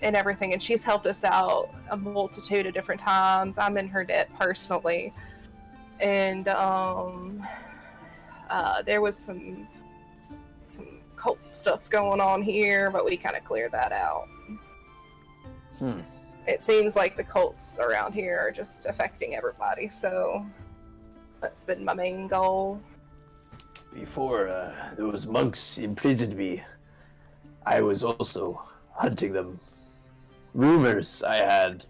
everything, and she's helped us out a multitude of different times. I'm in her debt personally, and there was some cult stuff going on here, but we kind of cleared that out. It seems like the cults around here are just affecting everybody, so that's been my main goal. Before those monks imprisoned me, I was also hunting them. Rumors I had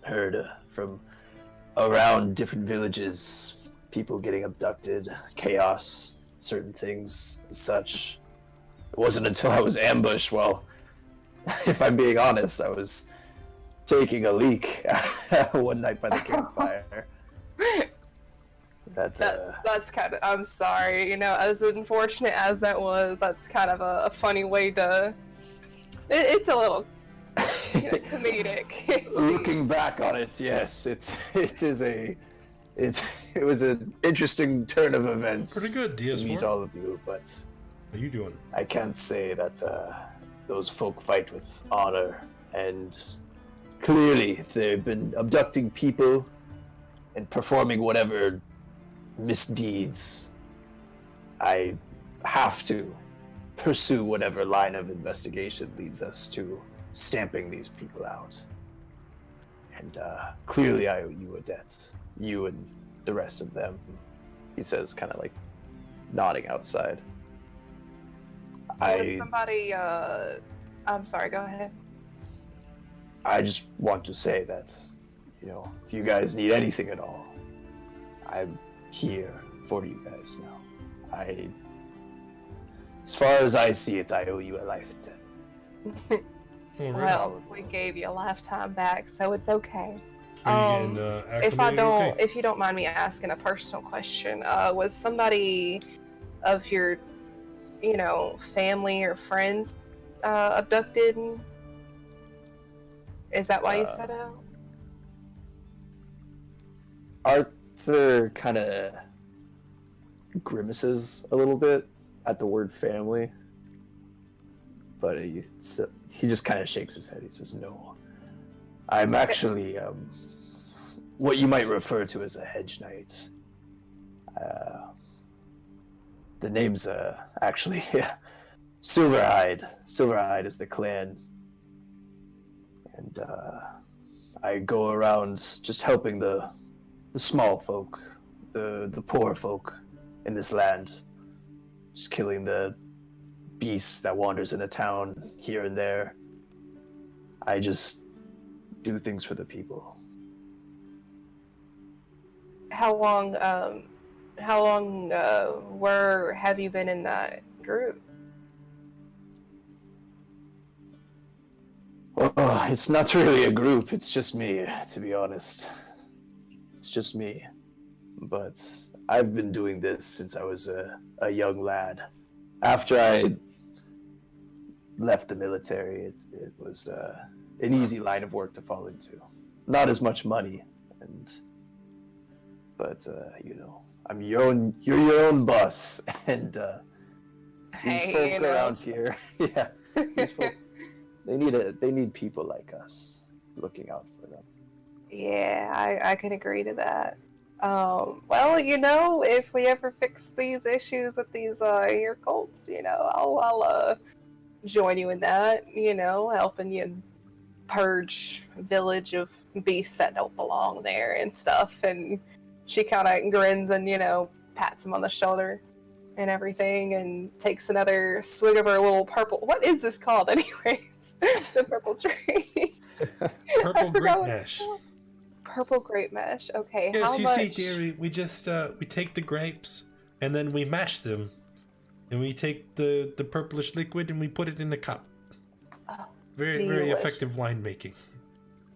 heard from around different villages, people getting abducted, chaos, certain things, such. It wasn't until I was ambushed, well, if I'm being honest, I was taking a leak one night by the campfire. That's kind of, I'm sorry, as unfortunate as that was, that's kind of a funny way to, it's a little comedic. Looking back on it, yes, it was an interesting turn of events. Pretty good, to DS4. meet all of you, but How you doing? I can't say that those folk fight with honor, and clearly if they've been abducting people and performing whatever misdeeds, I have to pursue whatever line of investigation leads us to stamping these people out. And clearly I owe you a debt. You and the rest of them, he says, kind of like nodding outside. Somebody, I'm sorry, go ahead. I just want to say that, if you guys need anything at all, I'm here for you guys now. As far as I see it, I owe you a lifetime. Well, we gave you a lifetime back, so it's okay. Are you getting, If you don't mind me asking a personal question, was somebody of your, family or friends abducted? Is that why you set out? Arthur kind of grimaces a little bit at the word family. But he just kind of shakes his head. He says, "No, I'm actually what you might refer to as a Hedge Knight. The name's actually Silverhide. Silverhide is the clan. And I go around just helping the small folk, the poor folk in this land. Just killing the beast that wanders in a town here and there. I just do things for the people." How long have you been in that group? Oh, it's not really a group, it's just me, to be honest. It's just me. But I've been doing this since I was a young lad. After I left the military, it was an easy line of work to fall into. Not as much money, but you're your own boss, and these folk around here, yeah, these folk, they need people like us looking out for them. Yeah, I can agree to that. Well, if we ever fix these issues with these your cults, I'll join you in that, helping you purge a village of beasts that don't belong there and stuff. And she kind of grins and, pats him on the shoulder and everything and takes another swig of her little purple... What is this called anyways? The purple tree. Purple grape mash. Purple grape mash. Okay, Yes, how you much... see, dearie, we just, we take the grapes and then we mash them. And we take the purplish liquid and we put it in a cup. Oh, very delicious. effective winemaking.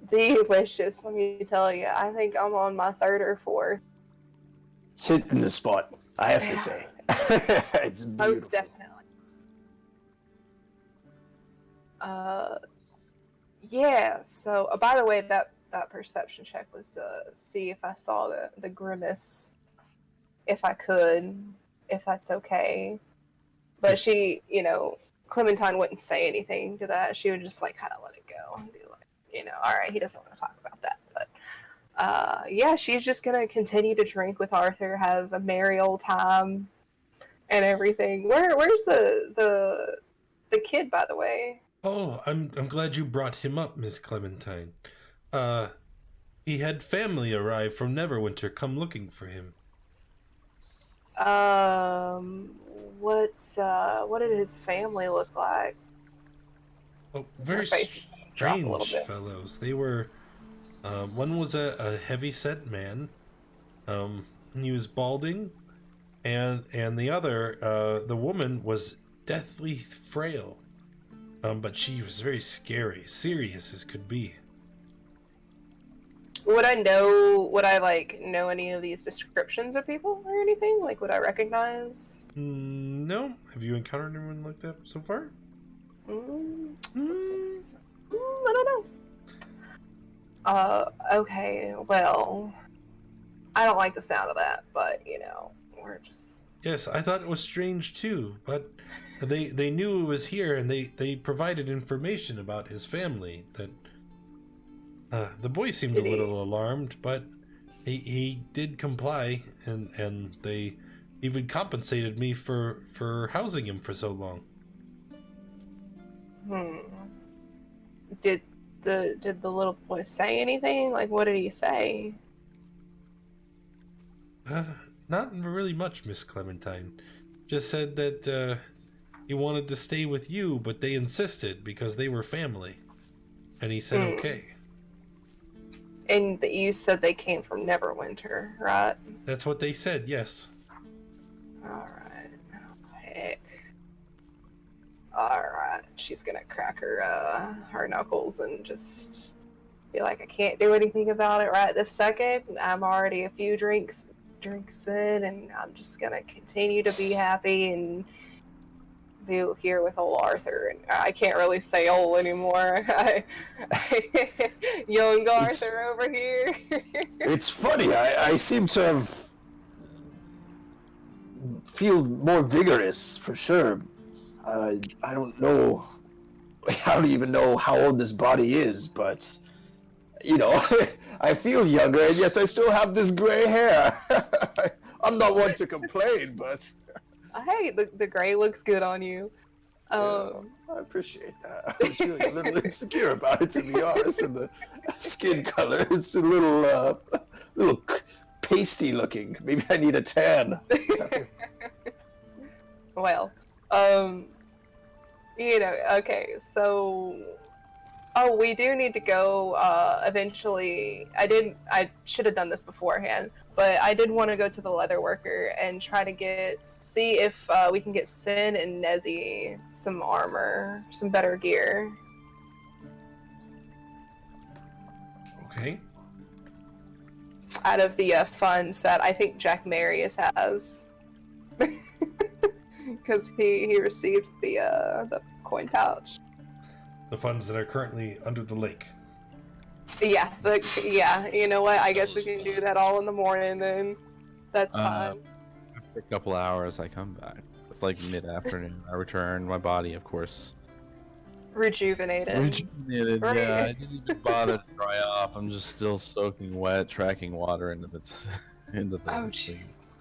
Delicious, let me tell you. I think I'm on my third or fourth. It's hitting the spot, I have to say. It's beautiful. Most definitely. Yeah, so, by the way, that perception check was to see if I saw the grimace, if I could, if that's okay. But she, Clementine wouldn't say anything to that. She would just, kind of let it go and be like, all right, he doesn't want to talk about that. But, yeah, she's just going to continue to drink with Arthur, have a merry old time and everything. Where's the kid, by the way? Oh, I'm glad you brought him up, Miss Clementine. He had family arrive from Neverwinter come looking for him. What did his family look like? Oh, very strange fellows. They were, one was a heavy-set man. He was balding, and the other, the woman was deathly frail. But she was very scary, serious as could be. Would I know any of these descriptions of people or anything? Would I recognize? No. Have you encountered anyone like that so far? I don't know. Okay, well, I don't like the sound of that, but, we're just... Yes, I thought it was strange too, but they knew it was here, and they provided information about his family. That the boy seemed a little alarmed, but he did comply, and they even compensated me for housing him for so long. Did the little boy say anything? What did he say? Not really much, Miss Clementine. Just said that he wanted to stay with you, but they insisted because they were family. And he said okay. And that you said they came from Neverwinter, right? That's what they said, yes. Alright. Heck. Alright. She's gonna crack her knuckles and just be like, I can't do anything about it right this second. I'm already a few drinks in, and I'm just gonna continue to be happy and be here with old Arthur. And I can't really say old anymore. Young Arthur over here. It's funny, I seem to have feel more vigorous for sure. I don't know. I don't even know how old this body is, but you know, I feel younger, and yet I still have this gray hair. I'm not one to complain, but Hey, the gray looks good on you. I appreciate that. I was feeling a little insecure about it, to be honest, and the skin color is a little pasty looking. Maybe I need a tan. Well, you know, okay, so we do need to go eventually. I should have done this beforehand, but I did want to go to the leather worker and try to see if we can get Sin and Nezzy some armor, some better gear. Okay. Out of the funds that I think Jack Marius has. Because he received the coin pouch. The funds that are currently under the lake. Yeah, you know what? I guess we can do that all in the morning then. That's fine. After a couple hours, I come back. It's like mid-afternoon. I return. My body, of course, Rejuvenated. rejuvenated. Right. Yeah, I didn't even bother to dry off. I'm just still soaking wet, tracking water into the Oh, things. Jesus.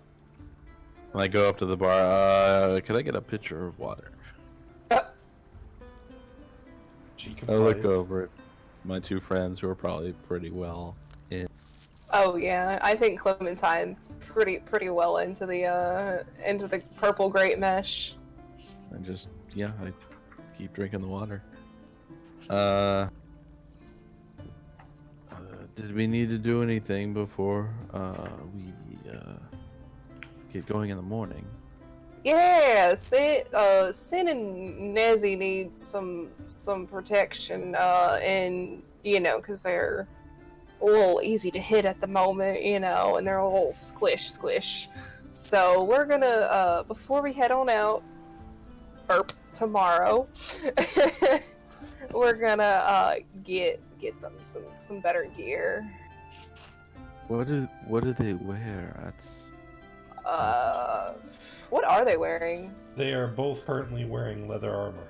When I go up to the bar, could I get a pitcher of water? She I look complies. over at my two friends who are probably pretty well in. Oh yeah, I think Clementine's pretty well into the purple great mesh. And just, yeah, I keep drinking the water. Did we need to do anything before we get going in the morning? Yeah, Sin and Nezzy need some protection, and you know, because they're a little easy to hit at the moment, you know, and they're a little squish. So we're gonna before we head on out, tomorrow, we're gonna get them some better gear. What do they wear? That's What are they wearing? They are both currently wearing leather armor.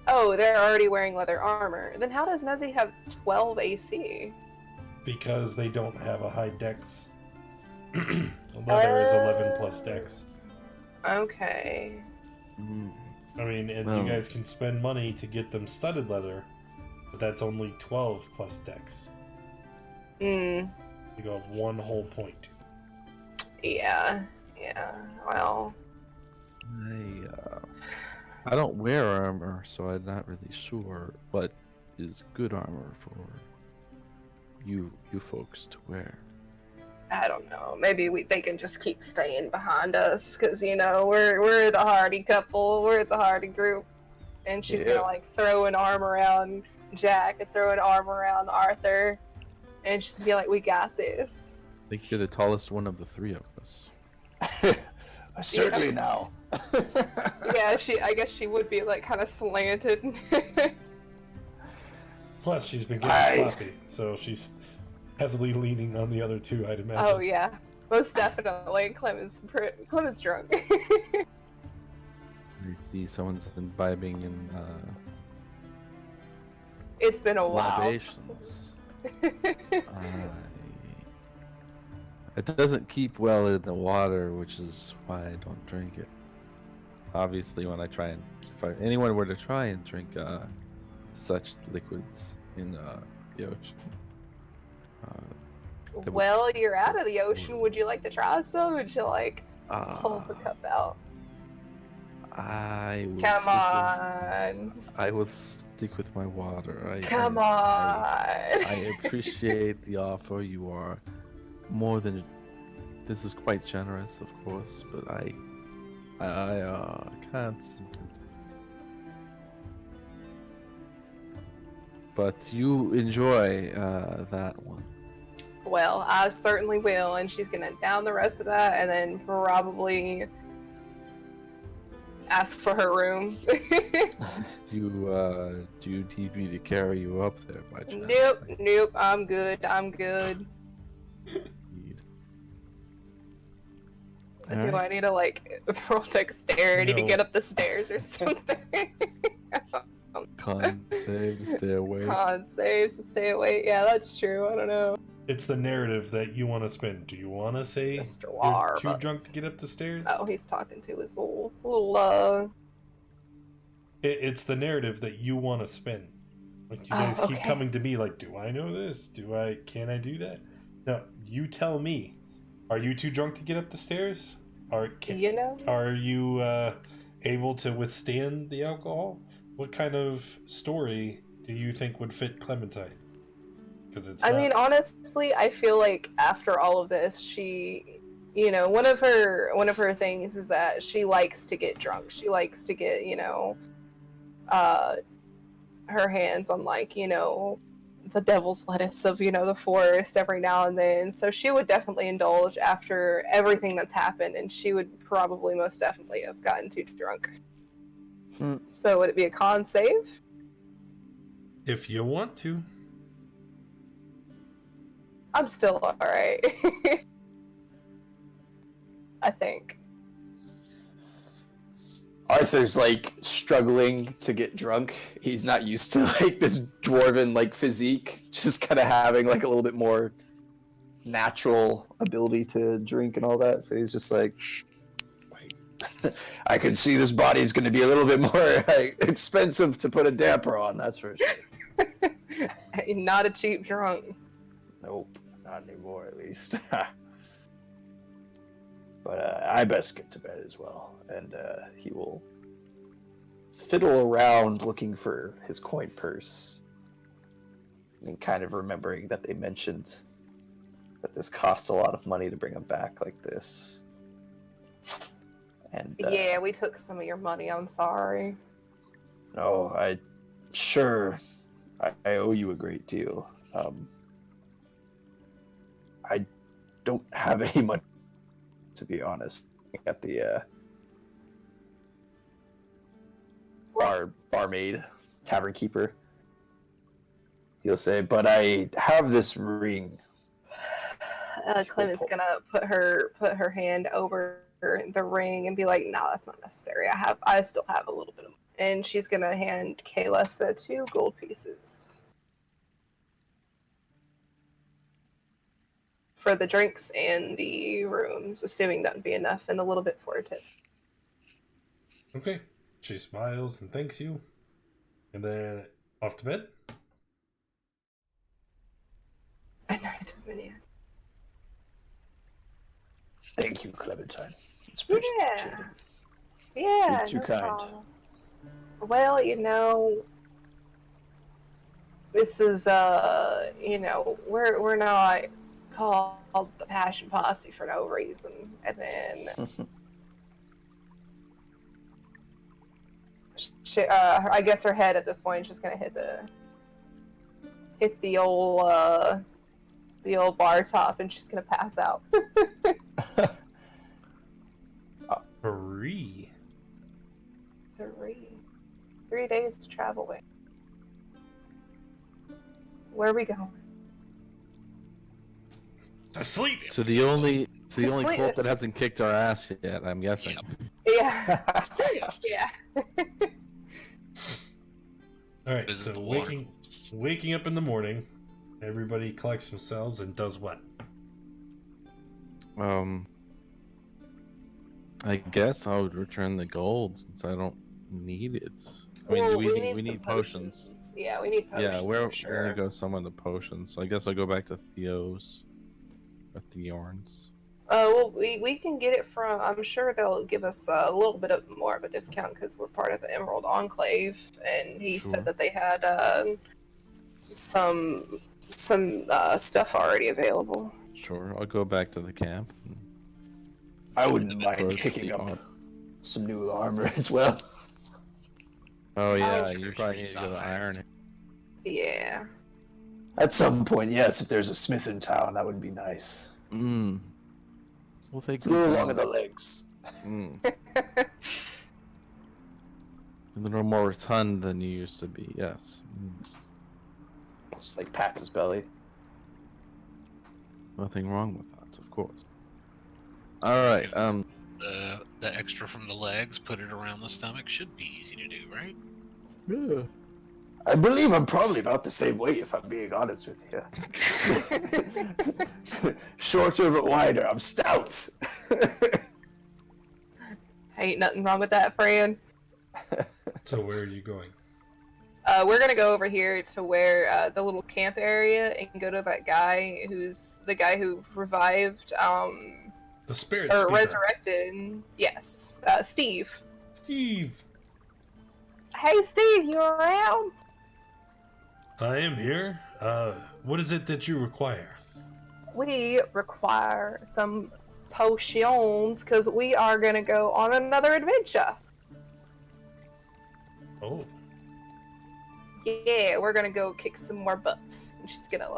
Oh, they're already wearing leather armor. Then how does Nezzy have 12 AC? Because they don't have a high dex. Leather is 11 plus dex. Okay. I mean, and Well. you guys can spend money to get them studded leather, but that's only 12 plus dex. Hmm. You go have 1 whole point. Yeah. Well. I don't wear armor, so I'm not really sure what is good armor for you folks to wear. I don't know. Maybe they can just keep staying behind us, because you know we're the hardy couple, we're the hardy group, and she's gonna like throw an arm around Jack and throw an arm around Arthur, and she's gonna be like, "We got this." I think you're the tallest one of the three of us. Certainly now. Yeah, I guess she would be like kind of slanted. Plus, she's been getting sloppy, so she's heavily leaning on the other two, I'd imagine. Oh yeah, most definitely. Clem is drunk. I see someone's imbibing in It's been a while. libations. It doesn't keep well in the water, which is why I don't drink it. Obviously, when if anyone were to try and drink such liquids in the ocean. Well, you're out of the ocean. Would you like to try some? Would you like hold the cup out? I will Come on. I will stick with my water. Come on. I appreciate the offer. You are more than. This is quite generous, of course, but I can't. But you enjoy that one. Well, I certainly will, and she's gonna down the rest of that, and then probably ask for her room. Do you need me to carry you up there by chance? Nope, I'm good. Indeed. Do Alright. I need to like roll dexterity to No. get up the stairs or something? Con save to stay away. Con saves to stay awake. Yeah, that's true. I don't know. It's the narrative that you want to spin. Do you want to say Mr. you're too Warbucks. drunk to get up the stairs? Oh, he's talking to his little It's the narrative that you want to spin. Like, you guys keep okay. coming to me like, do I know this? Can I do that? No, you tell me. Are you too drunk to get up the stairs? You know? Are you able to withstand the alcohol? What kind of story do you think would fit Clementine? Because it's. I mean, honestly, I feel like after all of this, she, you know, one of her things is that she likes to get drunk. She likes to get, you know, her hands on, like, you know, the devil's lettuce of, you know, the forest every now and then. So she would definitely indulge after everything that's happened, and she would probably most definitely have gotten too drunk. So would it be a con save? If you want to. I'm still alright. I think. Arthur's like struggling to get drunk. He's not used to like this dwarven like physique, just kind of having like a little bit more natural ability to drink and all that. So he's just like, I can see this body's going to be a little bit more like, expensive to put a damper on. That's for sure. Not a cheap drunk. Nope, not anymore at least. But I best get to bed as well, and he will fiddle around looking for his coin purse, and kind of remembering that they mentioned that this costs a lot of money to bring him back like this. And Yeah, we took some of your money. I'm sorry. no, I owe you a great deal. I don't have any money, to be honest. At the barmaid, tavern keeper, he'll say, but I have this ring. Clement's gonna put her hand over the ring and be like, "No, that's not necessary. I still have a little bit of." And she's gonna hand Kaylessa 2 gold pieces for the drinks and the rooms, assuming that would be enough, and a little bit for a tip. Okay. She smiles and thanks you. And then off to bed. And I took many. Thank you, Clementine. It's Yeah. appreciated. Yeah. You're too no kind. problem. Well, you know, this is you know, we're not called the Passion Posse for no reason. And then she, I guess her head at this point is just gonna hit the old bar top, and she's gonna pass out. 3. 3 days to travel away. Where are we going? To sleep. So the only Just leave cult it. that hasn't kicked our ass yet, I'm guessing. Yeah. Yeah. All right. Visit So the water. waking up in the morning, everybody collects themselves and does what? I guess I would return the gold since I don't need it. I mean, Well, we some need potions. Yeah, we need potions. Yeah, we're for sure. gonna go summon the potions. So I guess I'll go back to Theo's or Theorn's. Well, we can get it from. I'm sure they'll give us a little bit of more of a discount because we're part of the Emerald Enclave, and he Sure. said that they had some stuff already available. Sure, I'll go back to the camp. And I wouldn't mind approach picking the up some new armor as well. Oh yeah, sure, you probably sure, need to go to some Iron. Yeah. At some point, yes, if there's a smith in town, that would be nice. Mm. We'll take It's a little these long on. in the legs. Mm. A little more rotund than you used to be. Yes. Mm. Just like pats his belly. Nothing wrong with that, of course. All right. the extra from the legs, put it around the stomach. Should be easy to do, right? Yeah. I believe I'm probably about the same weight, if I'm being honest with you. Shorter but wider. I'm stout. Ain't nothing wrong with that, friend. So where are you going? We're gonna go over here to where the little camp area and go to that guy who's the guy who revived, The spirit or speaker. resurrected. Yes, Steve. Steve, Hey, Steve, you around? I am here. What is it that you require? We require some potions because we are gonna go on another adventure. Oh, Yeah, we're gonna go kick some more butt. And she's gonna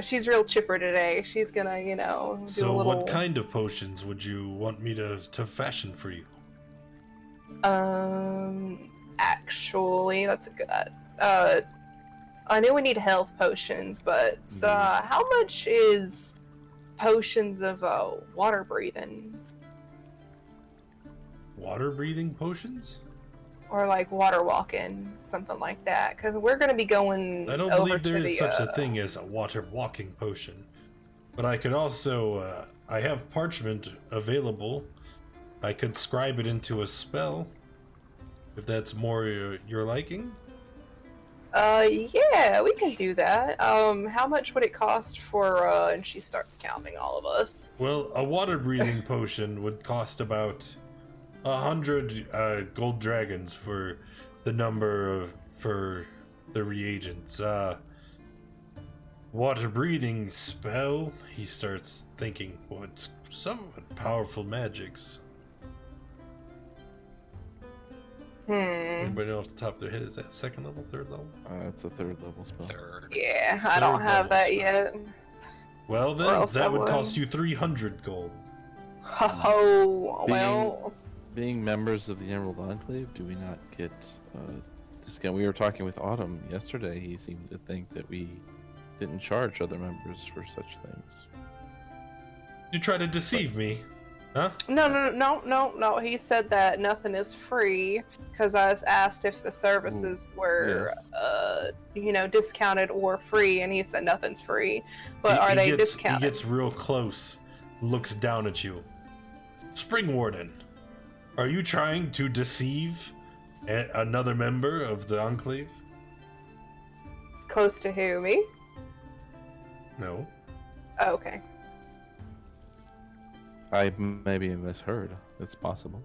she's real chipper today. She's gonna, do so a little. what kind of potions would you want me to fashion for you? Actually, that's a good. I know we need health potions, but how much is potions of water breathing Water breathing potions? or like water walking, something like that? Because we're gonna be going. I don't over believe there to is the, such a thing as a water walking potion. But I could also, I have parchment available. I could scribe it into a spell, if that's more your liking. Yeah, we can do that. How much would it cost for? And she starts counting all of us. Well, a water breathing potion would cost about 100 gold dragons for the number for the reagents. Water breathing spell. He starts thinking, well, it's somewhat powerful magics. Anybody know off the top of their head? Is that second level, third level? It's a third level spell. Third. Yeah, I don't Third have level that spell. yet. Well, Or then else I that would would. cost you 300 gold. Oh, well. Being members of the Emerald Enclave, do we not get discount? We were talking with Autumn yesterday. He seemed to think that we didn't charge other members for such things. You try to deceive me, huh? No. He said that nothing is free because I was asked if the services were, discounted or free, and he said nothing's free. But are they discounted? He gets real close, looks down at you. Spring Warden, are you trying to deceive another member of the Enclave? Close to who? Me? No. Oh, okay. I maybe misheard. It's possible.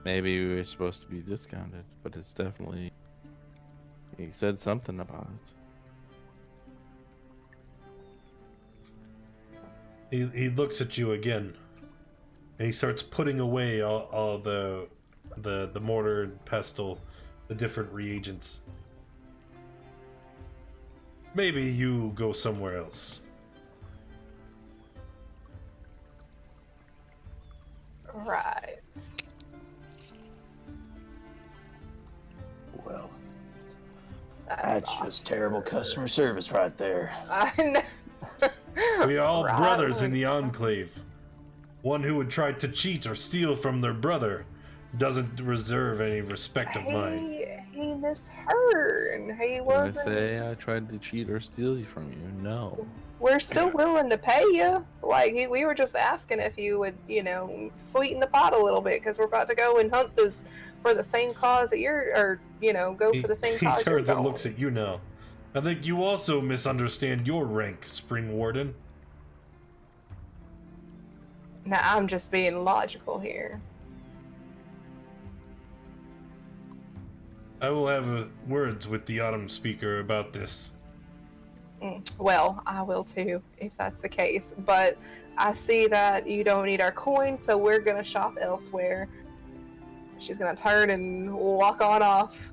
Maybe we were supposed to be discounted, but it's definitely. He said something about it. He looks at you again, and he starts putting away all the mortar and pestle, the different reagents. Maybe you go somewhere else. Right. Well, That's just terrible customer service right there. I know. We are all Right. brothers in the Enclave. One who would try to cheat or steal from their brother doesn't deserve any respect of mine. He misheard. He Did I wasn't. say I tried to cheat or steal you from you? No. We're still willing to pay you. Like, we were just asking if you would, sweeten the pot a little bit because we're about to go and hunt for the same cause that you're, or, go for the same He cause. turns you're and going. looks at you now. I think you also misunderstand your rank, Spring Warden. Now, I'm just being logical here. I will have words with the Autumn Speaker about this. Well, I will too, if that's the case. But I see that you don't need our coin, so we're gonna shop elsewhere. She's gonna turn and walk on off.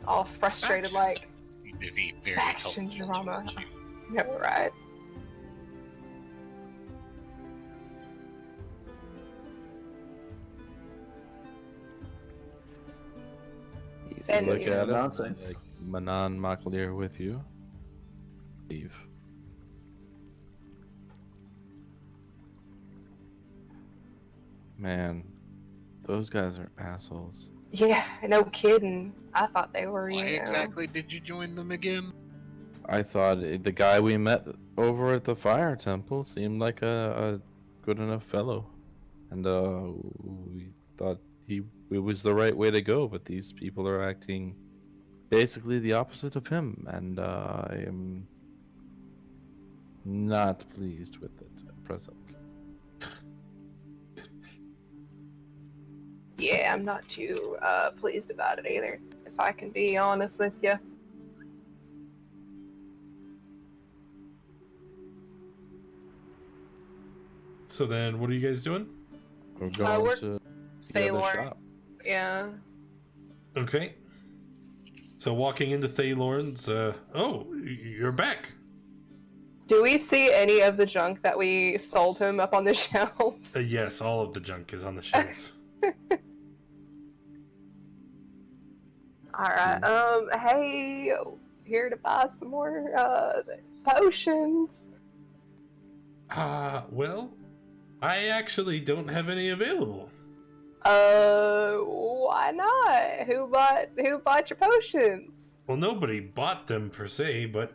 All frustrated, like, It'd be very faction helpful. drama. Yeah, right. Easy And- Look taking at the him. nonsense. Like, Manan Maklir with you. Leave. Man, those guys are assholes. Yeah, no kidding. I thought they were, Why you know. exactly did you join them again? I thought the guy we met over at the fire temple seemed like a good enough fellow, and we thought it was the right way to go. But these people are acting basically the opposite of him, and I am not pleased with it at present. Yeah, I'm not too pleased about it either, if I can be honest with you. So then, what are you guys doing? We're going we're- to the Sailor. other shop. Yeah. Okay. So walking into Thaylorn's, oh, you're back. Do we see any of the junk that we sold him up on the shelves? Yes, all of the junk is on the shelves. Alright, hey, here to buy some more, potions. Well, I actually don't have any available. Why not? Who bought your potions? Well, nobody bought them per se, but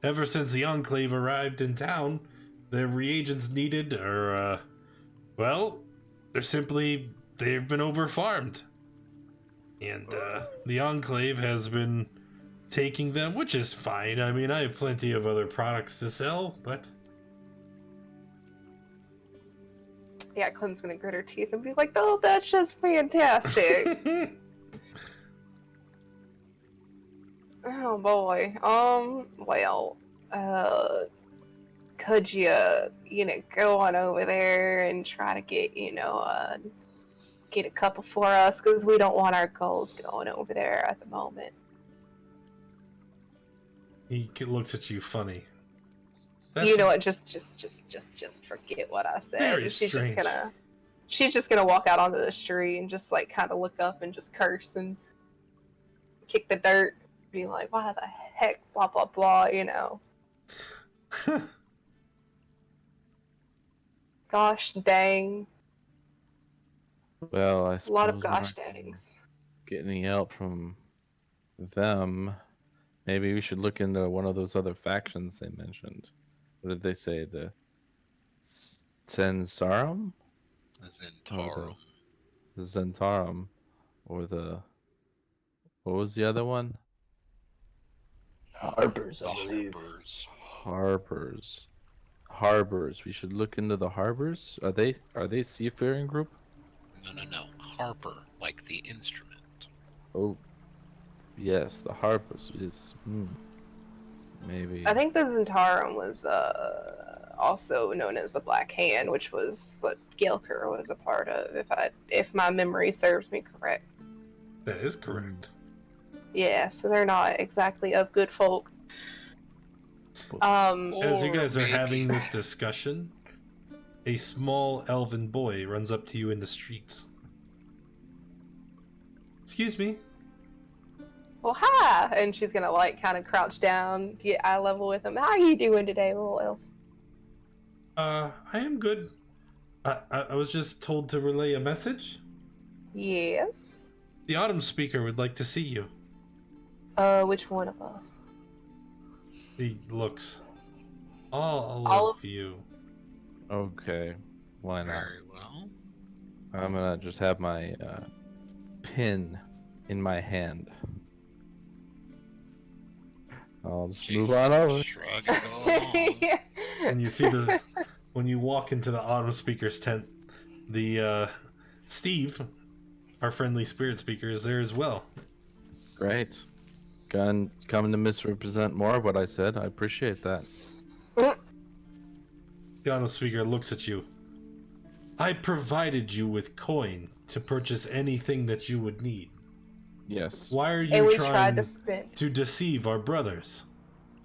ever since the Enclave arrived in town, the reagents needed are, well, they've been overfarmed. And, the Enclave has been taking them, which is fine. I mean, I have plenty of other products to sell, but... Yeah, Clem's gonna grit her teeth and be like, oh, that's just fantastic. Oh boy. Well, could you, go on over there and try to get, get a couple for us? Because we don't want our gold going over there at the moment. He looks at you funny. You know what? Just forget what I said. Very She's strange. just gonna walk out onto the street and just like kind of look up and just curse and kick the dirt, be like, "Why the heck?" Blah blah blah. Gosh dang! Well, I A suppose lot of we're gosh not gonna dangs. get any help from them. Maybe we should look into one of those other factions they mentioned. What did they say? The Sensarum? Zentarum. The Zentarum? Or the... What was the other one? Harper's, The I believe. Harbors. Harbors. We should look into the harbors? Are they seafaring group? No. Harper, like the instrument. Oh, yes, the Harpers is. Maybe. I think the Zentarum was also known as the Black Hand, which was what Gilker was a part of, if my memory serves me correct. That is correct. Yeah, so they're not exactly of good folk. As you Or guys are maybe- having this discussion, a small elven boy runs up to you in the streets. Excuse me. Well, hi! And she's gonna like kind of crouch down, get eye level with him. How you doing today, little elf? I am good. I was just told to relay a message. Yes. The Autumn Speaker would like to see you. Which one of us? He looks. All All of you. Okay. Why not? Very well. I'm gonna just have my pin in my hand. I'll just move on over. Shrug and go along. And you see when you walk into the Autumn Speaker's tent, the Steve, our friendly spirit speaker, is there as well. Great. Coming to misrepresent more of what I said. I appreciate that. The Autumn Speaker looks at you. I provided you with coin to purchase anything that you would need. Yes. Why are And you we trying tried to spend. to deceive our brothers?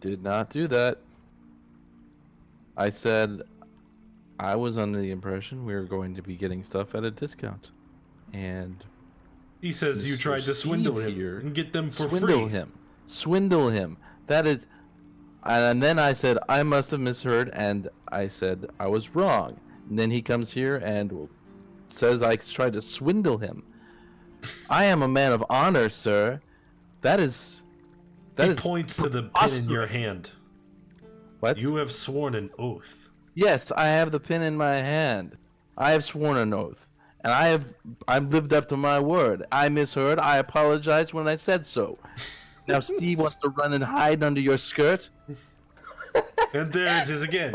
Did not do that. I said I was under the impression we were going to be getting stuff at a discount. And He says you Mr. tried to swindle Steve him here and get them for swindle free. him. Swindle him. That is. And then I said I must have misheard, and I said I was wrong. And then he comes here and will says I tried to swindle him. I am a man of honor, sir. He points to the pin in your hand. What? You have sworn an oath. Yes, I have the pin in my hand. I have sworn an oath, and I've lived up to my word. I misheard. I apologize when I said so. Now Steve wants to run and hide under your skirt. And there it is again.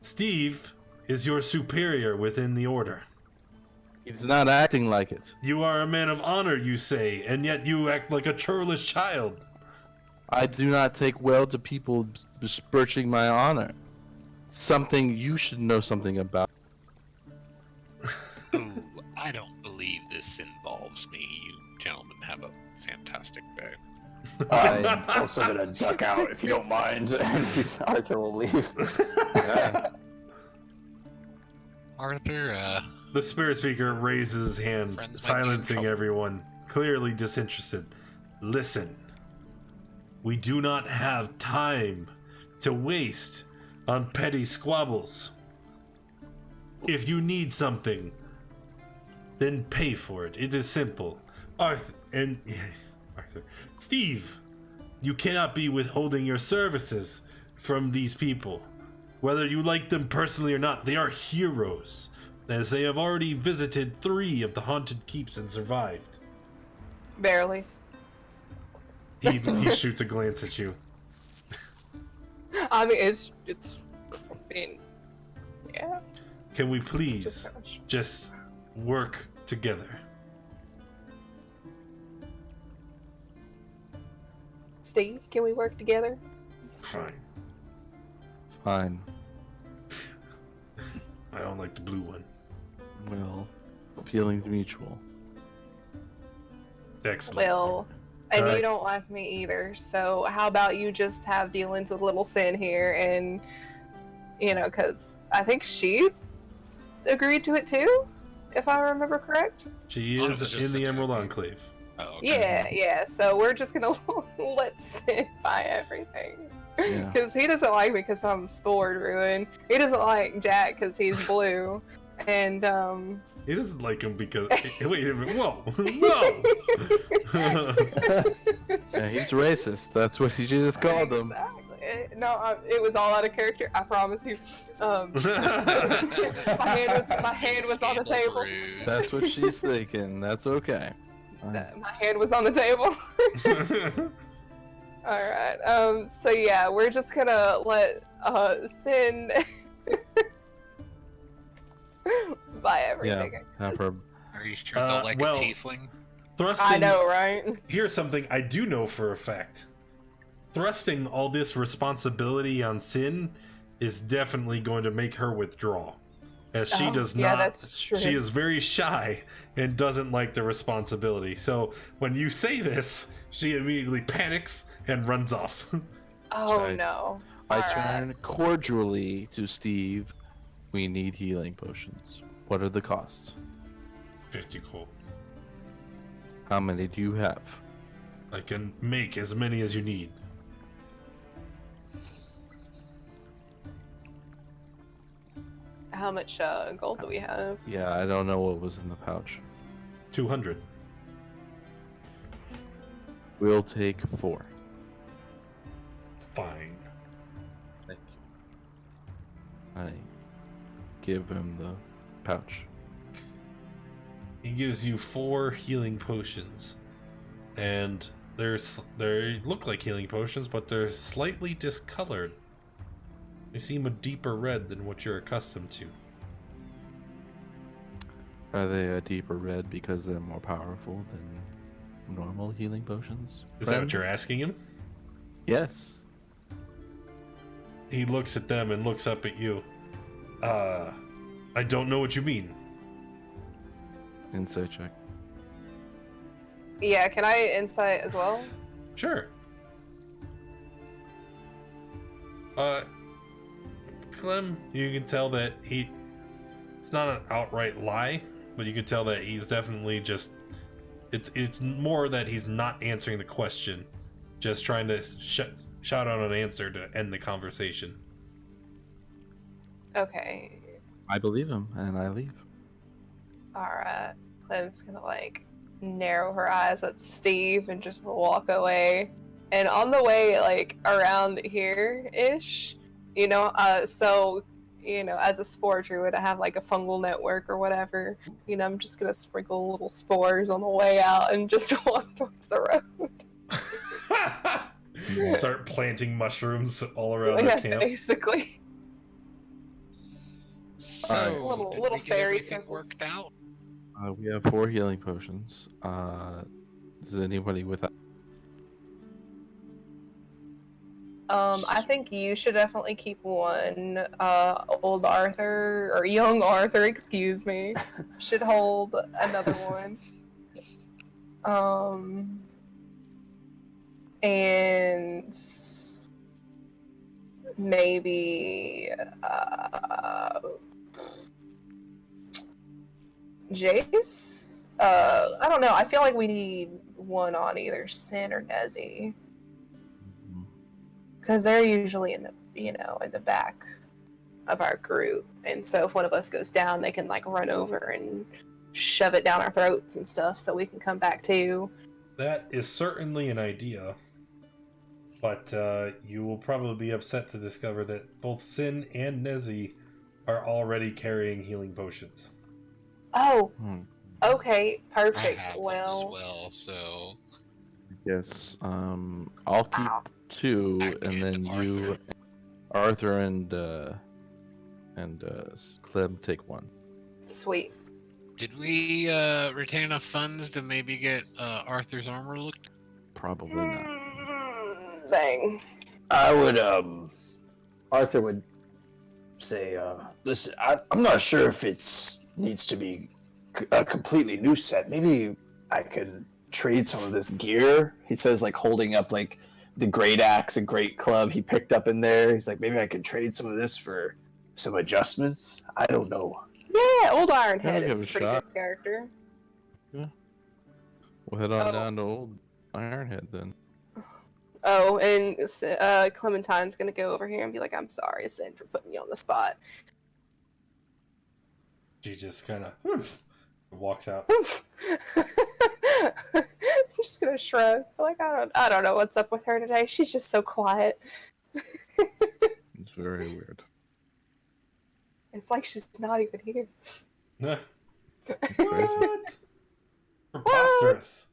Steve is your superior within the order. He's not acting like it. You are a man of honor, you say, and yet you act like a churlish child. I do not take well to people besmirching my honor. Something you should know something about. Ooh, I don't believe this involves me. You gentlemen have a fantastic day. I'm also gonna duck out if you don't mind, and Arthur will leave. Arthur, The spirit speaker raises his hand, Friends might be in silencing trouble. everyone, clearly disinterested. Listen, we do not have time to waste on petty squabbles. If you need something, then pay for it. It is simple. Arthur, Steve, you cannot be withholding your services from these people. Whether you like them personally or not, they are heroes, as they have already visited 3 of the haunted keeps and survived. Barely. He shoots a glance at you. I mean, it's. I mean, yeah. Can we please Just- just work together? Steve, can we work together? Fine. Fine. I don't like the blue one. Well, feelings mutual. Excellent. Well, and Alright. you don't like me either. So how about you just have dealings with little Sin here, and because I think she agreed to it too, if I remember correct. She Oh, it is was just in the a Emerald joke. Enclave. oh, okay. Yeah. So we're just gonna let Sin buy everything. Yeah. Because he doesn't like me because I'm Spore Druid. He doesn't like Jack because he's blue. And, He doesn't like him because... Wait a minute. Whoa. Whoa. Yeah, he's racist. That's what he just called him. Exactly. No, it was all out of character. I promise you. My hand was on the table. Rude. That's what she's thinking. That's okay. My hand was on the table. All right. So yeah, we're just gonna let Sin buy everything. I Have guess. her. Are you sure they'll like well, a tiefling? Thrusting... I know, right? Here's something I do know for a fact. Thrusting all this responsibility on Sin is definitely going to make her withdraw. As she Oh, does yeah, not... that's true. She is very shy and doesn't like the responsibility. So when you say this, she immediately panics and runs off. Oh Right. no. I All right. turn cordially to Steve. We need healing potions. What are the costs? 50 gold. How many do you have? I can make as many as you need. How much gold do we have? Yeah, I don't know what was in the pouch. 200. We'll take 4. Fine. Thank you. I give him the pouch. He gives you 4 healing potions. And they look like healing potions, but they're slightly discolored. They seem a deeper red than what you're accustomed to. Are they a deeper red because they're more powerful than normal healing potions? Is that what friend? you're asking him? Yes. He looks at them and looks up at you. I don't know what you mean. Insight check. Yeah, can I insight as well? Sure. Clem, you can tell that it's not an outright lie, but you can tell that he's definitely just, it's more that he's not answering the question, just trying to shout out an answer to end the conversation. Okay. I believe him, and I leave. Alright. Clem's gonna like narrow her eyes at Steve and just walk away. And on the way, like around here-ish, so as a spore druid, I have like a fungal network or whatever. I'm just gonna sprinkle little spores on the way out and just walk towards the road. Start planting mushrooms all around their camp. Basically. So, Alright. did Little we get fairy everything circles. worked out? We have 4 healing potions. Does anybody with that? I think you should definitely keep one. Old Arthur, or young Arthur, excuse me, should hold another one. And maybe, Jace? I don't know, I feel like we need one on either Sin or Nezzy. Because they're usually in the in the back of our group, and so if one of us goes down, they can like run over and shove it down our throats and stuff, so we can come back too. That is certainly an idea, but you will probably be upset to discover that both Sin and Nezzy are already carrying healing potions. Oh, okay, I perfect. have one as well, so Yes. I'll keep 2, I can and give then them you, Arthur, and Clem take 1. Sweet. did we retain enough funds to maybe get Arthur's armor looked? Probably not. Dang. I would, Arthur would say, listen, I'm not sure if it needs to be a completely new set. Maybe I can trade some of this gear. He says, like, holding up, like, the great axe and great club he picked up in there. He's like, maybe I can trade some of this for some adjustments. I don't know. Yeah, Old Iron Head give is a it a pretty shot. good character. We'll head on down to Old Ironhead then. Oh, and Clementine's gonna go over here and be like, I'm sorry, Sin, for putting you on the spot. She just kind of walks out. I'm just gonna shrug. Like, I don't know what's up with her today. She's just so quiet. It's very weird. It's like she's not even here. What? Preposterous.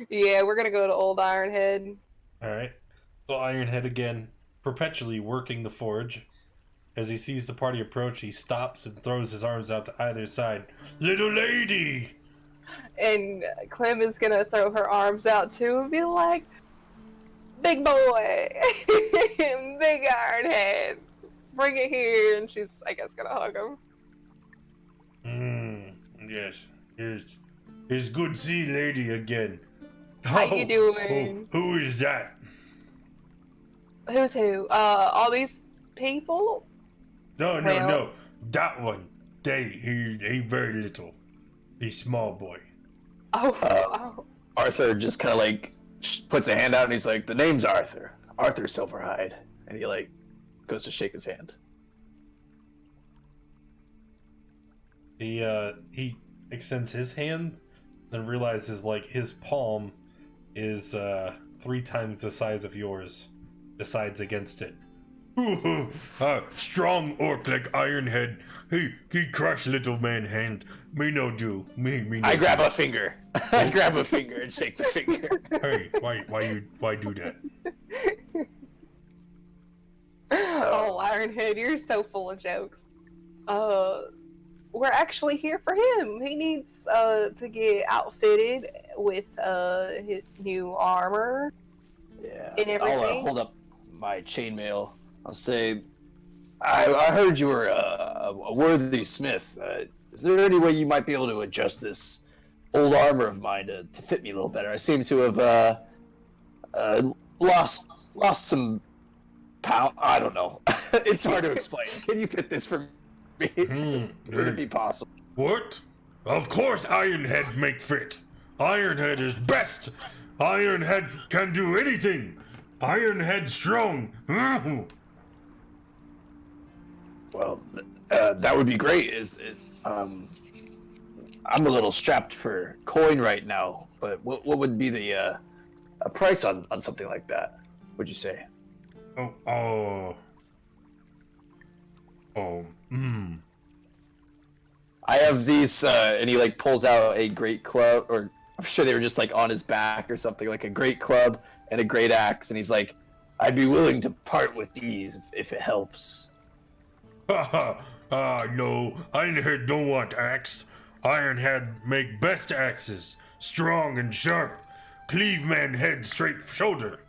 Yeah, we're gonna go to Old Ironhead. Alright. So Ironhead again, perpetually working the forge. As he sees the party approach, he stops and throws his arms out to either side. Little lady! And Clem is gonna throw her arms out too and be like, big boy! Big Ironhead! Bring it here! And she's, I guess, gonna hug him. Yes. It's good to see lady again. How you doing? Who is that? Who's who? All these people? No. That one. He very little. He's small boy. Oh. Arthur just kind of like puts a hand out and he's like, the name's Arthur. Arthur Silverhide. And he like goes to shake his hand. He extends his hand, then realizes like his palm is 3 times the size of yours. Decides against it. Strong orc like Ironhead. He crush little man hand. Me no do. Me no I grab do. a finger. I grab a finger and shake the finger. Hey, why do that? Oh, Ironhead, you're so full of jokes. We're actually here for him. He needs to get outfitted with his new armor. Yeah. And I'll everything. hold up my chainmail. I'll say, I heard you were a worthy smith. Is there any way you might be able to adjust this old armor of mine to fit me a little better? I seem to have lost some pound. I don't know. It's hard to explain. Can you fit this for me? Would it be possible? What? Of course Ironhead make fit. Ironhead is best. Ironhead can do anything. Ironhead strong. Well, that would be great. I'm a little strapped for coin right now, but what would be the a price on something like that? Would you say? I have these, and he like pulls out a great club, or I'm sure they were just like on his back or something, like a great club and a great axe, and he's like, "I'd be willing to part with these if it helps." No, Ironhead don't want axe. Ironhead make best axes, strong and sharp. Cleave man head straight shoulder.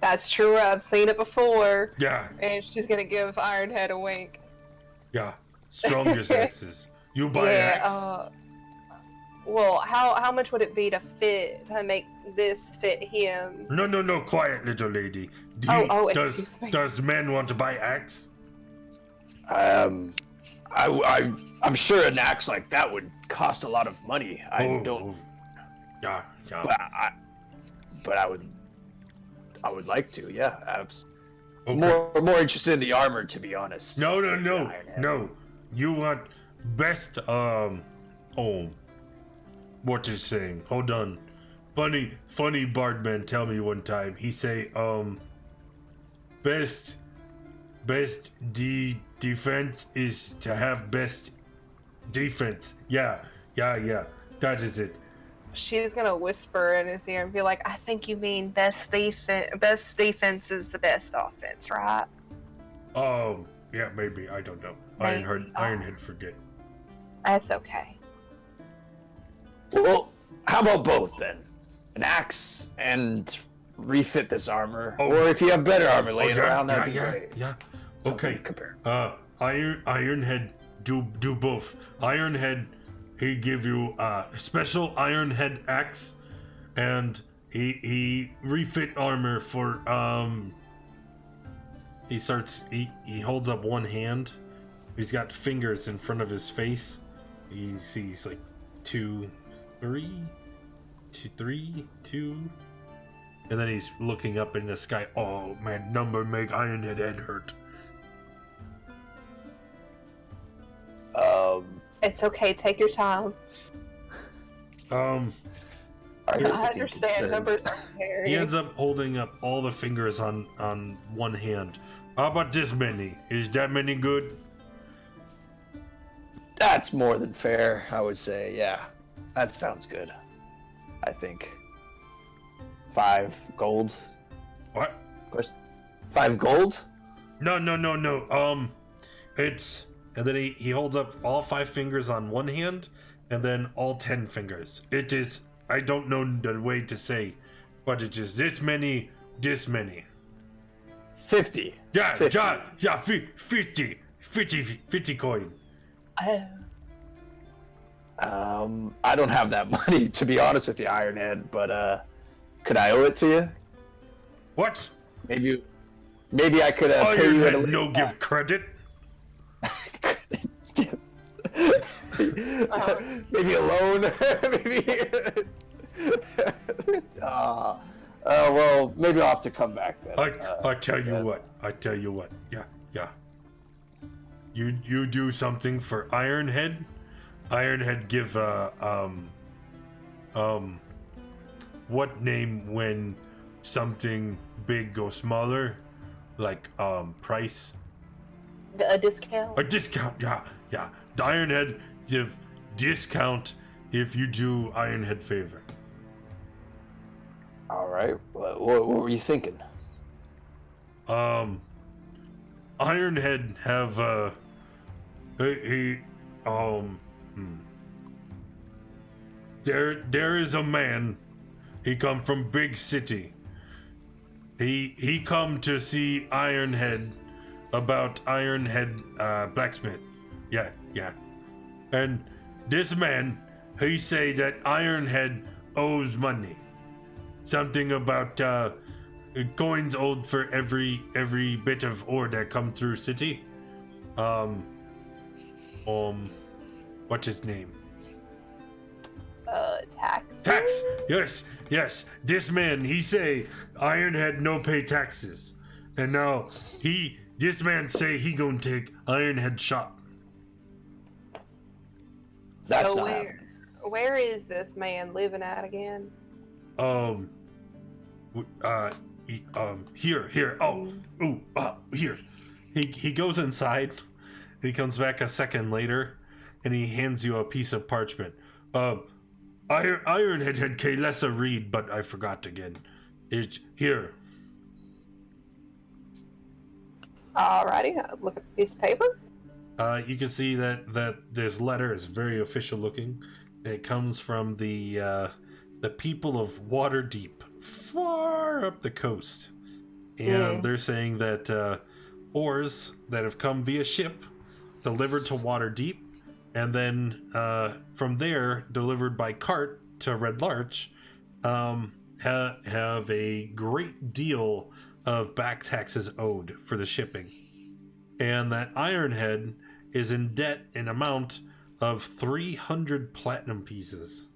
That's true. I've seen it before. Yeah, And she's gonna give Ironhead a wink. yeah, strongest axes. You buy axe? Well, how much would it be to make this fit him? No, quiet little lady. Excuse me. Does man want to buy axe? I'm sure an axe like that would cost a lot of money. I don't. Yeah. But I would like to. Yeah, Okay. more interested in the armor, to be honest. No. You want best what is saying? Hold on. Funny Bardman tell me one time. He say best defense is to have best defense. Yeah. That is it. She's gonna whisper in his ear and be like, "I think you mean best defense. Best defense is the best offense, right?" Yeah, maybe. I don't know. Maybe. Ironhead forget. That's okay. Well, how about both then? An axe and refit this armor, or if you have better armor laying around, that'd be great. Yeah. Something Okay. to compare. Ironhead do both. Ironhead, he give you a special Ironhead axe, and he refit armor for He holds up one hand. He's got fingers in front of his face. He sees like 2, 3, 2, and then he's looking up in the sky. Oh man, number make Ironhead head hurt. It's okay. Take your time. I understand numbers are scary. He ends up holding up all the fingers on one hand. How about this many? Is that many good? That's more than fair, I would say. Yeah, that sounds good. I think 5 gold. What? 5 gold? No. It's, and then he holds up all 5 fingers on one hand, and then all 10 fingers. It is, I don't know the way to say, but it is this many. 50. Yeah, 50. 50 coin. I don't have that money, to be honest with you, Ironhead, but could I owe it to you? What? Maybe I could pay you at a later no give credit. Maybe a loan. Maybe. Well, maybe I'll have to come back then. I tell you what. Yeah. You do something for Ironhead. Ironhead give what name when something big goes smaller, like price. A discount. A discount. Yeah. The Ironhead give discount if you do Ironhead favor. All right. What were you thinking? Ironhead have there is a man. He come from big city. He come to see Ironhead about Ironhead blacksmith. Yeah. And this man, he say that Ironhead owes money. Something about coins owed for every bit of ore that come through city. What's his name? Tax. Tax. Yes. This man, he say Ironhead no pay taxes, and now this man say he gonna take Ironhead shop. That's So not happening. where is this man living at again? Um, here. Oh, here. He goes inside. And he comes back a second later, and he hands you a piece of parchment. Ironhead had Kaylessa read, but I forgot again. It's here. Alrighty, I'll look at the piece of paper. You can see that this letter is very official looking, and it comes from the people of Waterdeep, far up the coast, and they're saying that ores that have come via ship delivered to Waterdeep, and then from there delivered by cart to Red Larch, have a great deal of back taxes owed for the shipping, and that Ironhead is in debt in amount of 300 platinum pieces.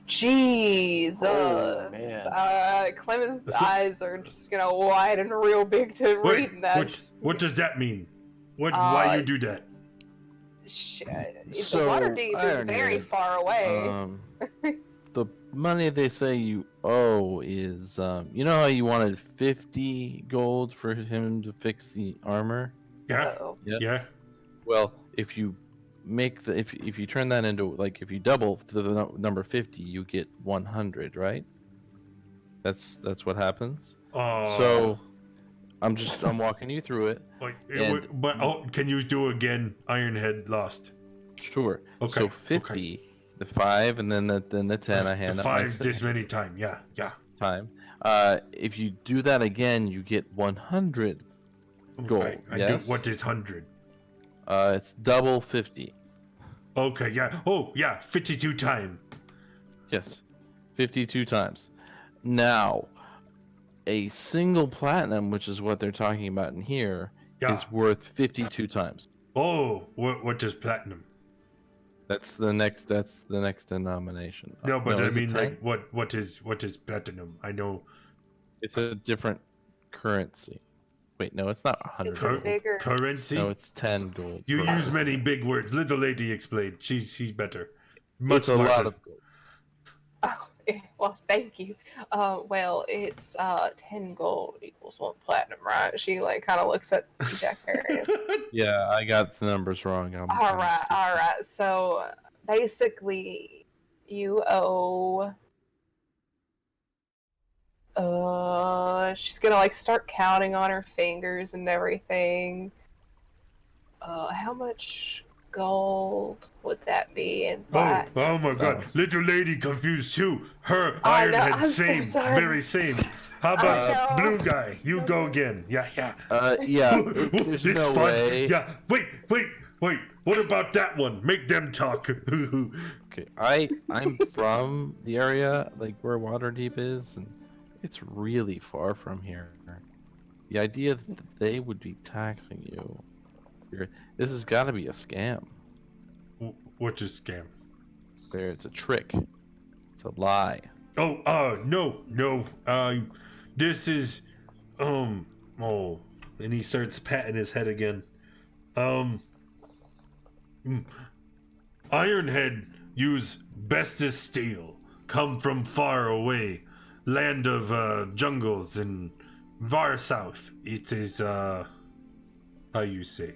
Jesus. Oh, man. Clement's eyes are just gonna widen real big to reading that. What does that mean? Why you do that? Shit. So, The Waterdeep is very Ironhead, far away. The money they say you owe is, you know how you wanted 50 gold for him to fix the armor? Yeah, Uh-oh. yeah. Well, if you make the if you turn that into, like, if you double the number 50, you get 100, right? That's what happens. So I'm walking you through it. Can you do again? Ironhead lost. Sure. Okay. So 50, the 5, and then the 10. I hand the up 5 this many time. Yeah. time. If you do that again, you get 100 gold. I Yes. do. What is 100? It's double 50. Okay. Yeah. Oh, yeah. 52 time. Yes, 52 times. Now, a single platinum, which is what they're talking about in here, is worth 52 times. Oh, what is platinum? That's the next denomination. No, but I is it mean, 10? like, what is platinum? I know. It's a different currency. Wait, no, it's not 100 It's gold. bigger. Currency. No, it's 10 gold. You per use person. many big words. Little lady explained. She's better. Much It's a lot smarter. of gold. Oh, well, thank you. Well, it's 10 gold equals 1 platinum, right? She like kind of looks at Jack Harris. Yeah, I got the numbers wrong. all right. So basically, you owe. She's gonna like start counting on her fingers and everything. How much gold would that be in black? Oh my god. Little lady confused too. Her I know, Ironhead I'm so same. sorry. Very same. How about blue guy? You go again. Yeah. Yeah, there's It's no fun. way. Yeah. Wait. What about that one? Make them talk. Okay, I'm from the area like where Waterdeep is, and it's really far from here. The idea that they would be taxing you, this has got to be a scam. What's a scam? It's a trick. It's a lie. No. This is, and he starts patting his head again. Ironhead use bestest steel, come from far away, land of jungles in far south. It is how you say?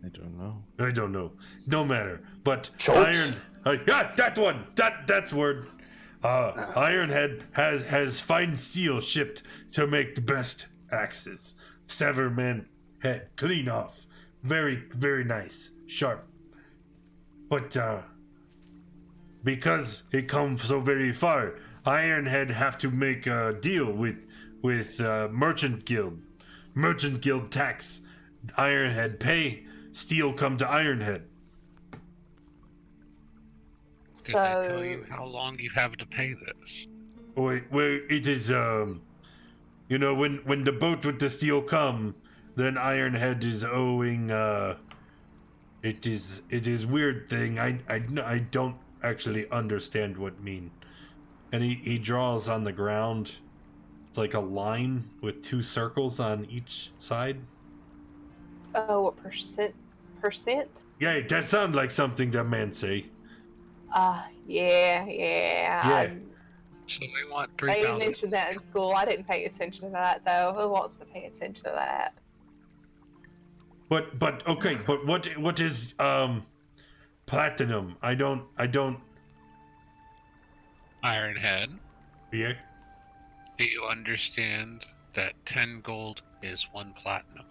I don't know. I don't know. No matter. But Choked? that one. That's word. Ironhead has fine steel shipped to make the best axes. Sever man head clean off. Very, very nice. Sharp. But because it comes so very far, Ironhead have to make a deal with Merchant Guild. Merchant Guild tax. Ironhead pay. Steel come to Ironhead. Did they tell you how long you have to pay this? Well, it is when the boat with the steel come, then Ironhead is owing. It is weird thing. I don't actually understand what mean. And he draws on the ground. It's like a line with 2 circles on each side. Oh, what percent? yeah, that sounds like something that man say. Yeah. Yeah. So they want They 3,000. mentioned that in school. I didn't pay attention to that though. Who wants to pay attention to that? But okay, but what is platinum? I don't Ironhead, yeah. do you understand that 10 gold is 1 platinum?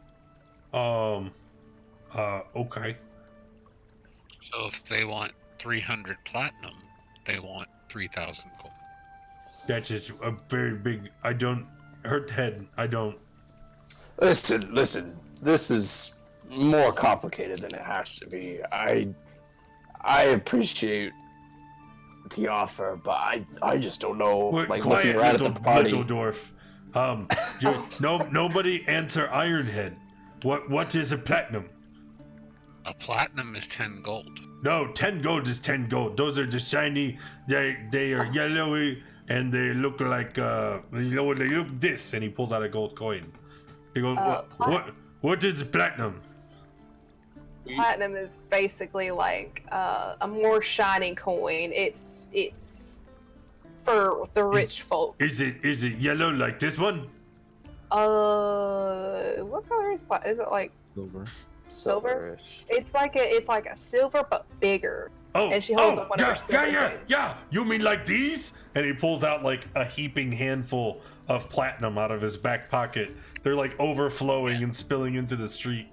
Okay. So if they want 300 platinum, they want 3,000 gold. That's just a very big I don't hurt head. I don't Listen. This is more complicated than it has to be. I appreciate the offer, but I just don't know. Like looking around at the party. little dwarf. Nobody answer Ironhead. What is a platinum? A platinum is 10 gold. No, 10 gold is 10 gold. Those are the shiny. They are yellowy and they look like they look this. And he pulls out a gold coin. He goes, what is platinum? Platinum is basically like a more shiny coin. It's for the rich folk. Is it yellow like this one? What color is platinum? Is it like Silver. silver? Silverish. It's like a silver but bigger. Oh, And she holds up one of her silver coins. yeah. You mean like these? And he pulls out like a heaping handful of platinum out of his back pocket. They're like overflowing and spilling into the street.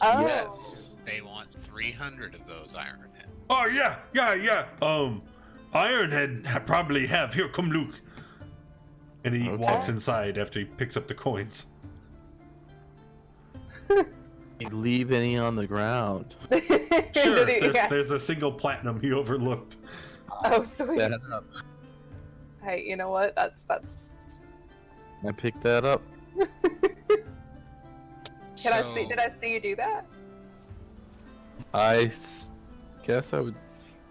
Oh. Yes. They want 300 of those Ironhead. Oh yeah. Ironhead probably have. Here, come Luke. And he Okay. walks inside after he picks up the coins. You leave any on the ground. Sure, Yeah. there's a single platinum he overlooked. Oh, sweet. That up. Hey, you know what? That's. I picked that up. Did I see you do that? Guess I would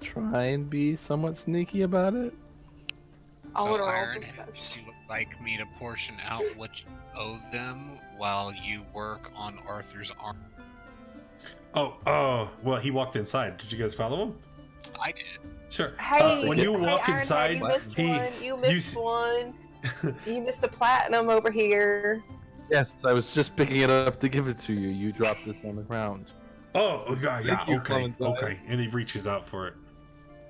try and be somewhat sneaky about it. I want to roll Ironhead, perception. you would like me to portion out what you owe them while you work on Arthur's arm? Oh, well, he walked inside. Did you guys follow him? I did. Sure. Hey, when you walk Ironhead, inside, you missed he, one. You missed one. You missed a platinum over here. Yes, I was just picking it up to give it to you. You dropped this on the ground. Oh, yeah, Thank you, okay, Clementine. okay. And he reaches out for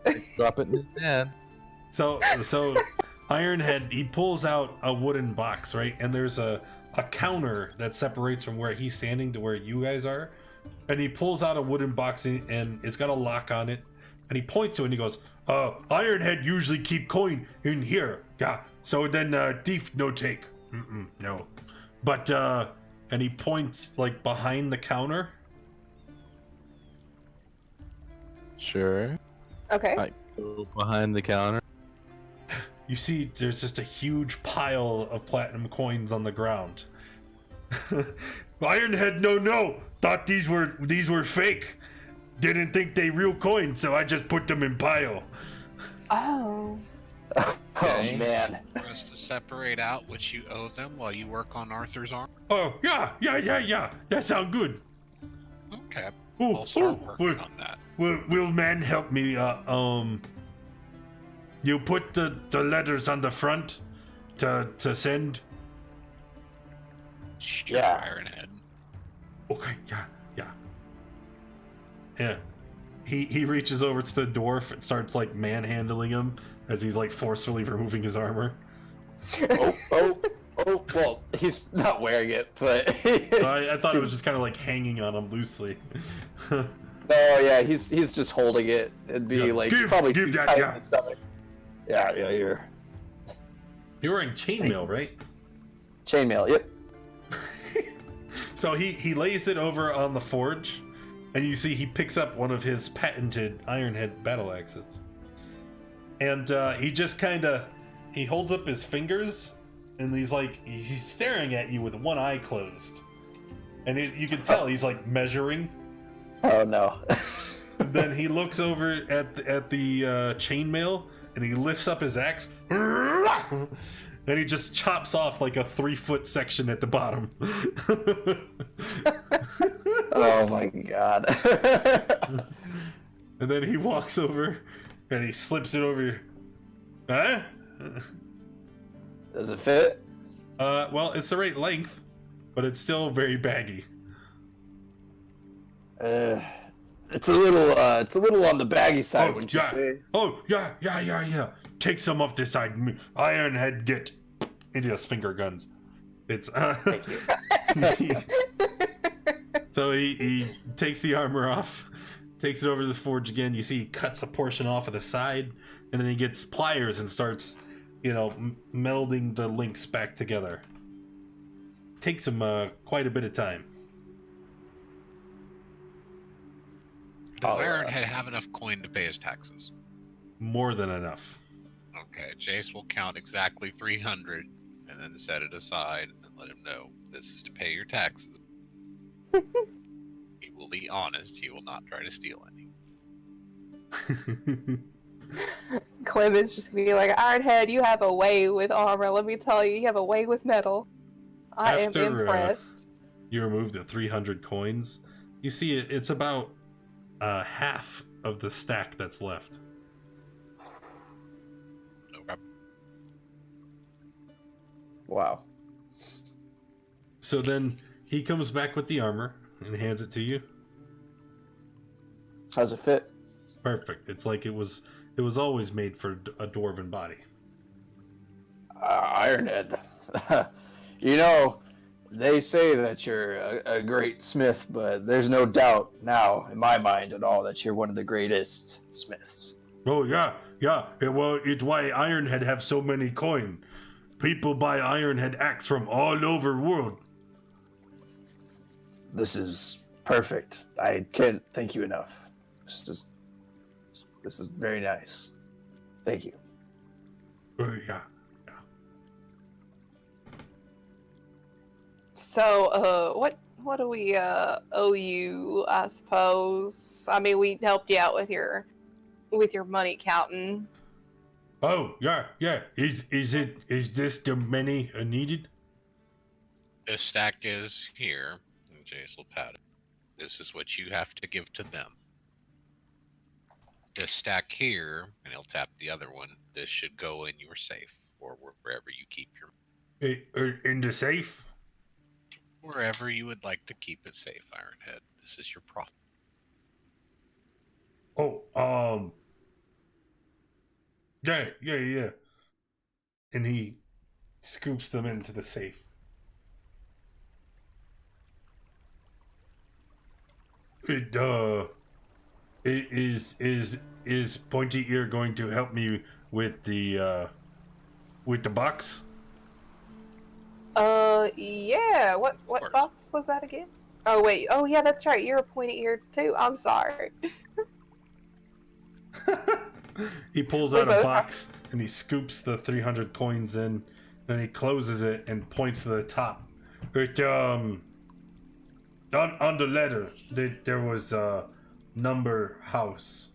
it. Drop it in his hand. So Ironhead, he pulls out a wooden box, right? And there's a counter that separates from where he's standing to where you guys are. And he pulls out a wooden box and it's got a lock on it. And he points to it and he goes, Ironhead usually keep coin in here. Yeah. So then thief no take. No. But and he points like behind the counter. Sure. Okay. I go behind the counter. You see there's just a huge pile of platinum coins on the ground. Ironhead no. Thought these were fake. Didn't think they real coins, so I just put them in pile. Oh. Okay. Oh man. For us to separate out what you owe them while you work on Arthur's arm? Oh, yeah. That sounds good. Okay. Ooh, I'll start ooh, working on that. Will man help me? You put the letters on the front to send? Sure, Yeah. Ironhead. Okay, yeah. He reaches over to the dwarf and starts like manhandling him as he's like forcefully removing his armor. Oh, well, he's not wearing it, but I thought it was just kind of like hanging on him loosely. No, yeah, he's just holding it. It'd be Yeah. like Give probably that, too tight yeah. in the stomach. Yeah, you're You're wearing chainmail, right? chainmail. Yep. So he lays it over on the forge, and you see he picks up one of his patented Ironhead battle axes. And he just he holds up his fingers, and he's staring at you with one eye closed. And you can tell he's like measuring. Oh no. And then he looks over at the chainmail, and he lifts up his axe. And he just chops off like a 3-foot section at the bottom. Oh my god. And then he walks over and he slips it over your... Huh? Does it fit? Well, it's the right length, but it's still very baggy. It's a little on the baggy side, wouldn't you yeah. say? Oh, yeah. Take some off this side. Ironhead, get... He does finger guns. It's, Thank you. So he takes the armor off, takes it over to the forge again. You see he cuts a portion off of the side, and then he gets pliers and starts, melding the links back together. Takes him quite a bit of time. Does Ironhead have enough coin to pay his taxes? More than enough. Okay, Jace will count exactly 300 and then set it aside and let him know this is to pay your taxes. He will be honest. He will not try to steal any. Clement's just gonna be like, Ironhead, you have a way with armor. Let me tell you, you have a way with metal. I am impressed. You remove the 300 coins. You see it's about half of the stack that's left. Okay. Wow. So then he comes back with the armor and hands it to you. How's it fit? Perfect. It's like it was always made for a dwarven body. Ironhead. They say that you're a great smith, but there's no doubt now in my mind at all that you're one of the greatest smiths. Oh yeah. Well, it's why Ironhead have so many coin. People buy Ironhead axe from all over the world. This is perfect. I can't thank you enough. This is very nice. Thank you. Oh yeah. So, what do we owe you? I suppose. I mean, we helped you out with your money counting. Oh yeah. Is this the many needed? This stack is here, and Jace will pat it. This is what you have to give to them. This stack here, and he'll tap the other one. This should go in your safe, or wherever you keep your... In the safe? Wherever you would like to keep it safe, Ironhead. This is your profit. Oh, yeah. And he scoops them into the safe. Is Pointy Ear going to help me with the box? Yeah. What box was that again? Oh wait. Oh yeah, that's right. You're a pointy ear too. I'm sorry. He pulls out a box and he scoops the 300 coins in. Then he closes it and points to the top. It on the letter there was a number house.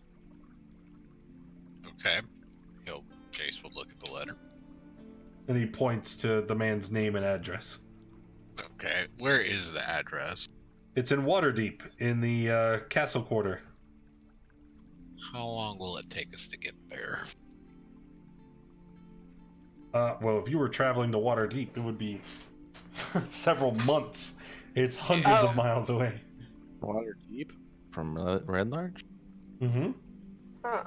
Okay. Jace will look at the letter. And he points to the man's name and address. Okay. Where is the address? It's in Waterdeep, in the castle quarter. How long will it take us to get there? Well, if you were traveling to Waterdeep, it would be several months. It's hundreds of miles away. Waterdeep? From Red Large? Mm-hmm. Huh.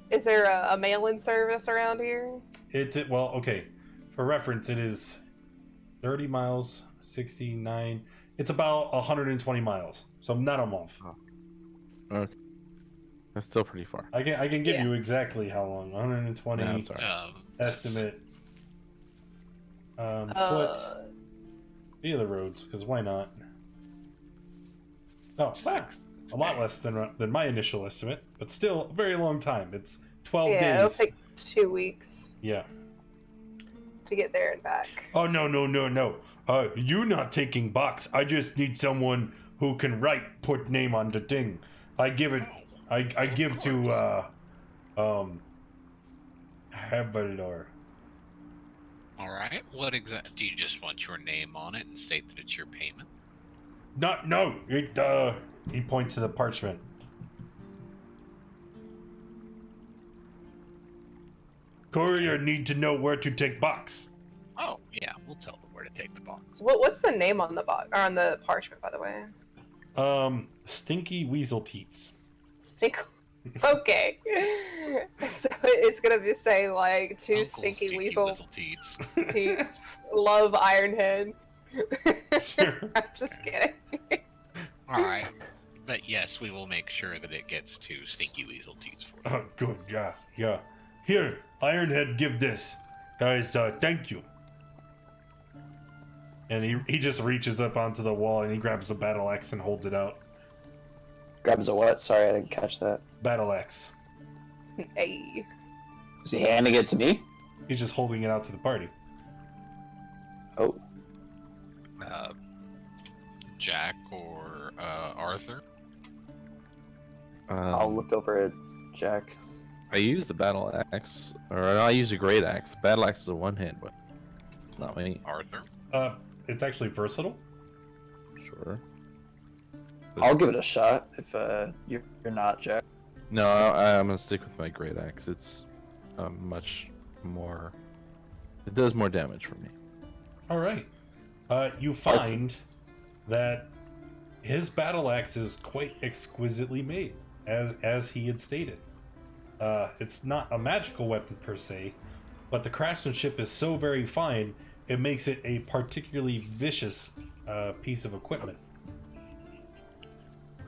Is there a mail-in service around here? Well, okay. For reference, it is 30 miles, 69. It's about 120 miles, so not a month. Oh. Okay. That's still pretty far. I can give you exactly how long. 120 estimate. Foot via the roads, because why not? Oh, a lot less than my initial estimate, but still a very long time. It's 12 days. It'll take 2 weeks. Yeah. To get there and back. Oh no. You not taking box. I just need someone who can put name on the thing. I give to Hevalor. Alright, what exactly? Do you just want your name on it and state that it's your payment? No. He points to the parchment. Courier need to know where to take box. Oh, yeah, we'll tell them where to take the box. What's the name on the box or on the parchment, by the way? Stinky Weasel Teats. Stink. Okay. So it's gonna be say like two Uncle stinky weasel teats. teats love Ironhead. Sure. I'm just kidding. Alright. But yes, we will make sure that it gets to Stinky Weasel Teats for you. Oh, good. Yeah. Here, Ironhead, give this. Guys, thank you. And he just reaches up onto the wall and he grabs a battle axe and holds it out. Grabs a what? Sorry, I didn't catch that. Battle axe. Hey. Is he handing it to me? He's just holding it out to the party. Oh. Jack or Arthur? I'll look over at Jack. I use the battle axe, or I use a great axe. The battle axe is a one-hand weapon. Not me. Arthur? It's actually versatile. Sure. I'll give it a shot if you're not Jack. No, I'm gonna stick with my great axe. It's much more. It does more damage for me. All right. You find that his battle axe is quite exquisitely made, as he had stated. It's not a magical weapon per se, but the craftsmanship is so very fine, it makes it a particularly vicious piece of equipment.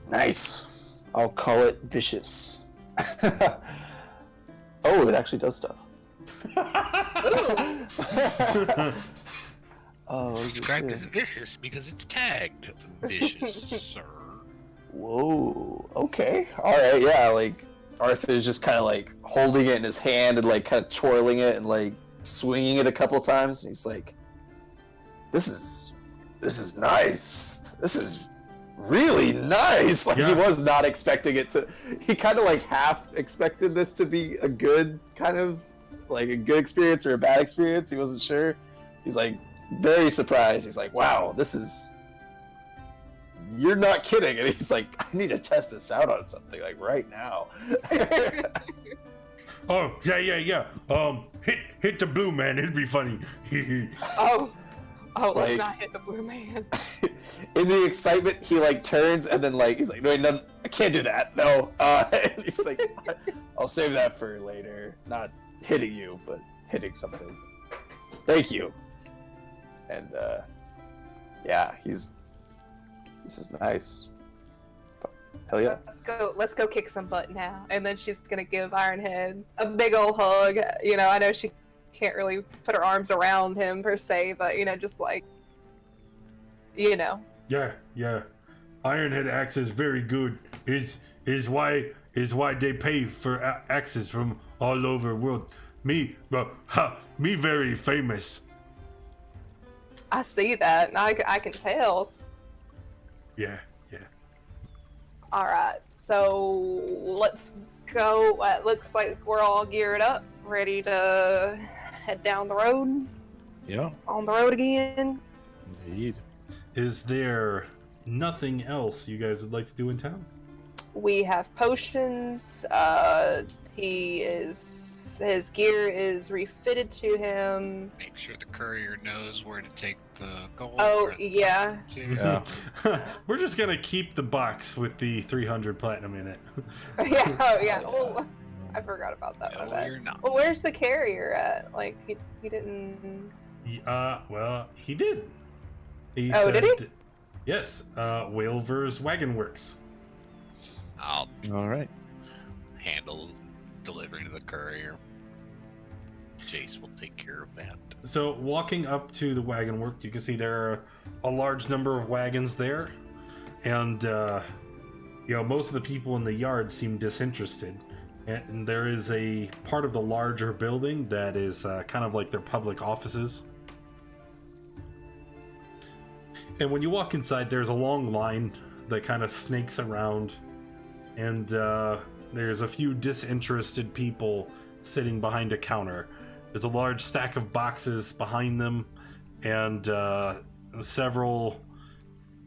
Nice. I'll call it vicious. Oh, it actually does stuff. Oh, what does it Described do? as vicious because it's tagged vicious, sir. Whoa. Okay. All right. Yeah. Like Arthur's just kind of like holding it in his hand and like kind of twirling it and like swinging it a couple times, and he's like, "This is nice. This is really nice." Like he Yeah. was not expecting it to. He kind of like half expected this to be a good kind of like a good experience or a bad experience. He wasn't sure. He's like very surprised. He's like, "Wow, this is." You're not kidding. And he's like, I need to test this out on something, like, right now. Oh, yeah. Hit the blue man. It'd be funny. Oh, let's Like- not hit the blue man. In the excitement, he, like, turns and then, like, he's like, no, I can't do that. No. And he's like, I'll save that for later. Not hitting you, but hitting something. Thank you. And, yeah, this is nice. Hell yeah. Let's go kick some butt now. And then she's gonna give Ironhead a big old hug. You know, I know she can't really put her arms around him per se, but you know, just like, you know. Yeah. Ironhead axe is very good. Is why they pay for axes from all over the world. Me very famous. I see that, and I can tell. Yeah. All right, so let's go. It looks like we're all geared up, ready to head down the road. Yeah, On the road again. indeed. Is there nothing else you guys would like to do in town? We have potions. His gear is refitted to him. Make sure the courier knows where to take the gold. Oh, or the yeah. to- Yeah. We're just gonna keep the box with the 300 platinum in it. Yeah, oh yeah. Oh, I forgot about that. my No, bad. you're not. Well, where's the carrier at? Like, he didn't. Well, he did. He Oh, did he? Yes, Whalver's Wagon Works. I'll All right. handle delivering to the courier. Jace will take care of that. So, walking up to the wagon work, you can see there are a large number of wagons there, and most of the people in the yard seem disinterested. And there is a part of the larger building that is kind of like their public offices. And when you walk inside, there's a long line that kind of snakes around, and there's a few disinterested people sitting behind a counter. There's a large stack of boxes behind them, and several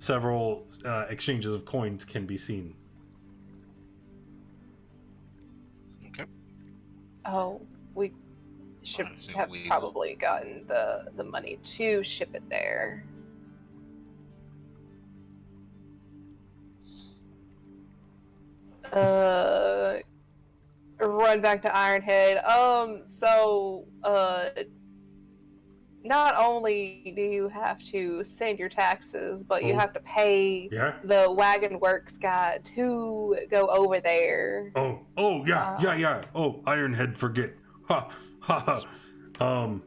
several exchanges of coins can be seen. Okay. Oh, we should So have we will- probably gotten the money to ship it there. Run back to Ironhead. Not only do you have to send your taxes, but you Oh. have to pay Yeah. the wagon works guy to go over there. Oh, yeah. Oh, Ironhead, forget. Ha, ha, ha.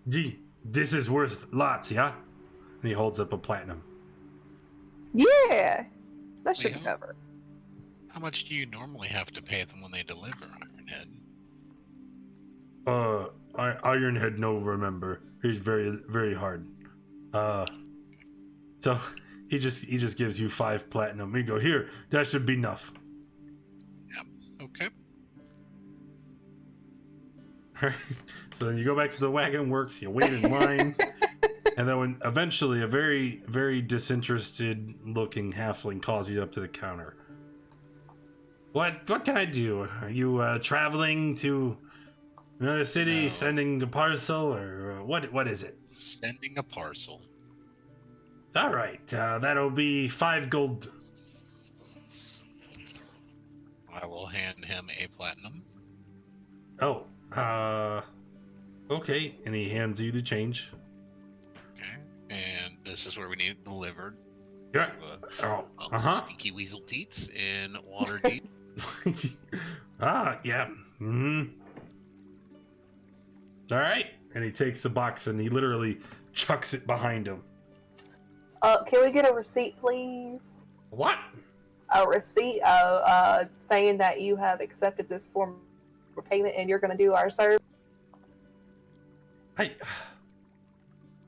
Gee, this is worth lots, yeah? And he holds up a platinum. Yeah, that should Wait, cover. How much do you normally have to pay them when they deliver, Ironhead? Ironhead no remember. He's very, very hard. So he just gives you 5 platinum. You go, here, that should be enough. Okay. So then you go back to the wagon works, you wait in line, and then when eventually a very, very disinterested looking halfling calls you up to the counter. What can I do? Are you traveling to another city, No. sending a parcel, or what is it? Sending a parcel. All right, that'll be 5 gold. I will hand him a platinum. Oh, okay, and he hands you the change. Okay. And this is where we need it delivered. Yeah. To, Oh, Stinky Weasel Teats in Waterdeep. Yeah. Mm-hmm. All right, and he takes the box and he literally chucks it behind him. Can we get a receipt, please? What? A receipt saying that you have accepted this form for payment and you're going to do our service.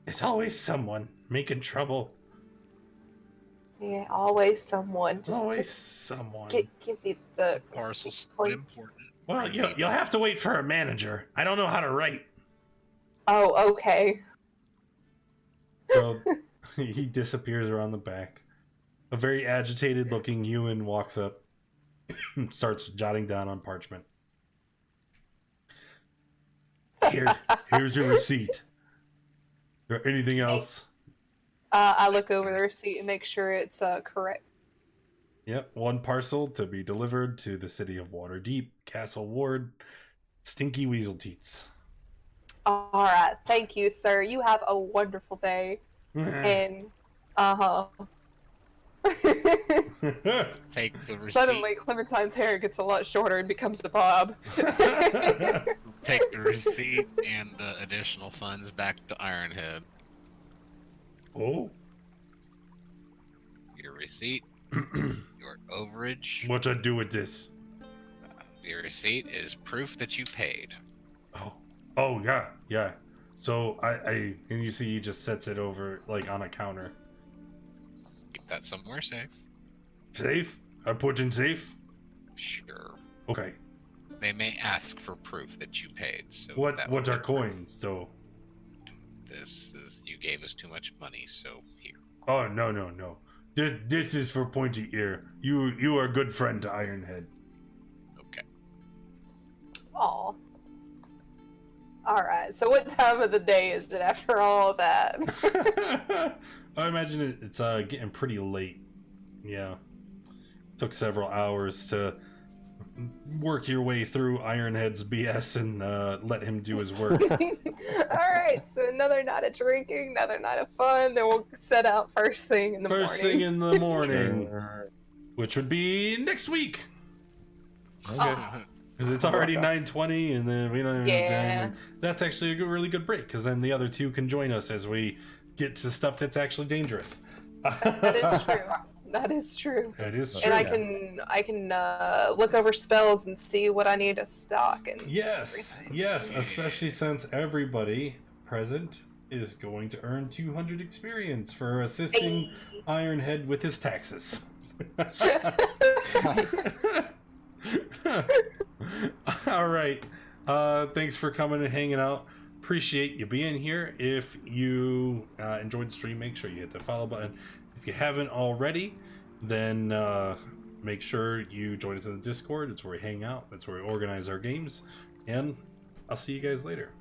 It's always someone making trouble. Yeah, always someone. Just Always someone. give me the Parcel's receipt, please. important. Well, you'll have to wait for a manager. I don't know how to write. Oh, okay. So he disappears around the back. A very agitated looking human walks up, starts jotting down on parchment. Here's your receipt. Or anything else? I look over the receipt and make sure it's correct. Yep, 1 parcel to be delivered to the city of Waterdeep, Castle Ward, Stinky Weasel Teats. All right, thank you, sir. You have a wonderful day. And Take the receipt. Suddenly, Clementine's hair gets a lot shorter and becomes a bob. Take the receipt and the additional funds back to Ironhead. Oh, Your receipt, your overage. what I do with this? Your receipt is proof that you paid. Oh, yeah. So I and you see he just sets it over like on a counter. Keep that somewhere safe. Safe? I put in safe? Sure. Okay. They may ask for proof that you paid. So What that are would be coins? So This is, you gave us too much money, so here. oh no. This is for pointy ear. You are a good friend to Ironhead. Okay. Aw. Alright, so what time of the day is it after all of that? I imagine it's getting pretty late. Yeah. Took several hours to work your way through Ironhead's BS and let him do his work. Alright, so another night of drinking, another night of fun, then we'll set out first thing in the morning. First thing in the morning, Sure. which would be next week. Okay. Because it's already 9:20, and then we don't even have Yeah. time. That's actually a really good break, because then the other 2 can join us as we get to stuff that's actually dangerous. That is true. That is true. That is true. And I can look over spells and see what I need to stock and Yes, especially since everybody present is going to earn 200 experience for assisting Ironhead with his taxes. Nice. All right. Thanks for coming and hanging out. appreciate you being here. If you enjoyed the stream, make sure you hit the follow button. If you haven't already, then make sure you join us in the Discord. It's where we hang out. That's where we organize our games. And I'll see you guys later.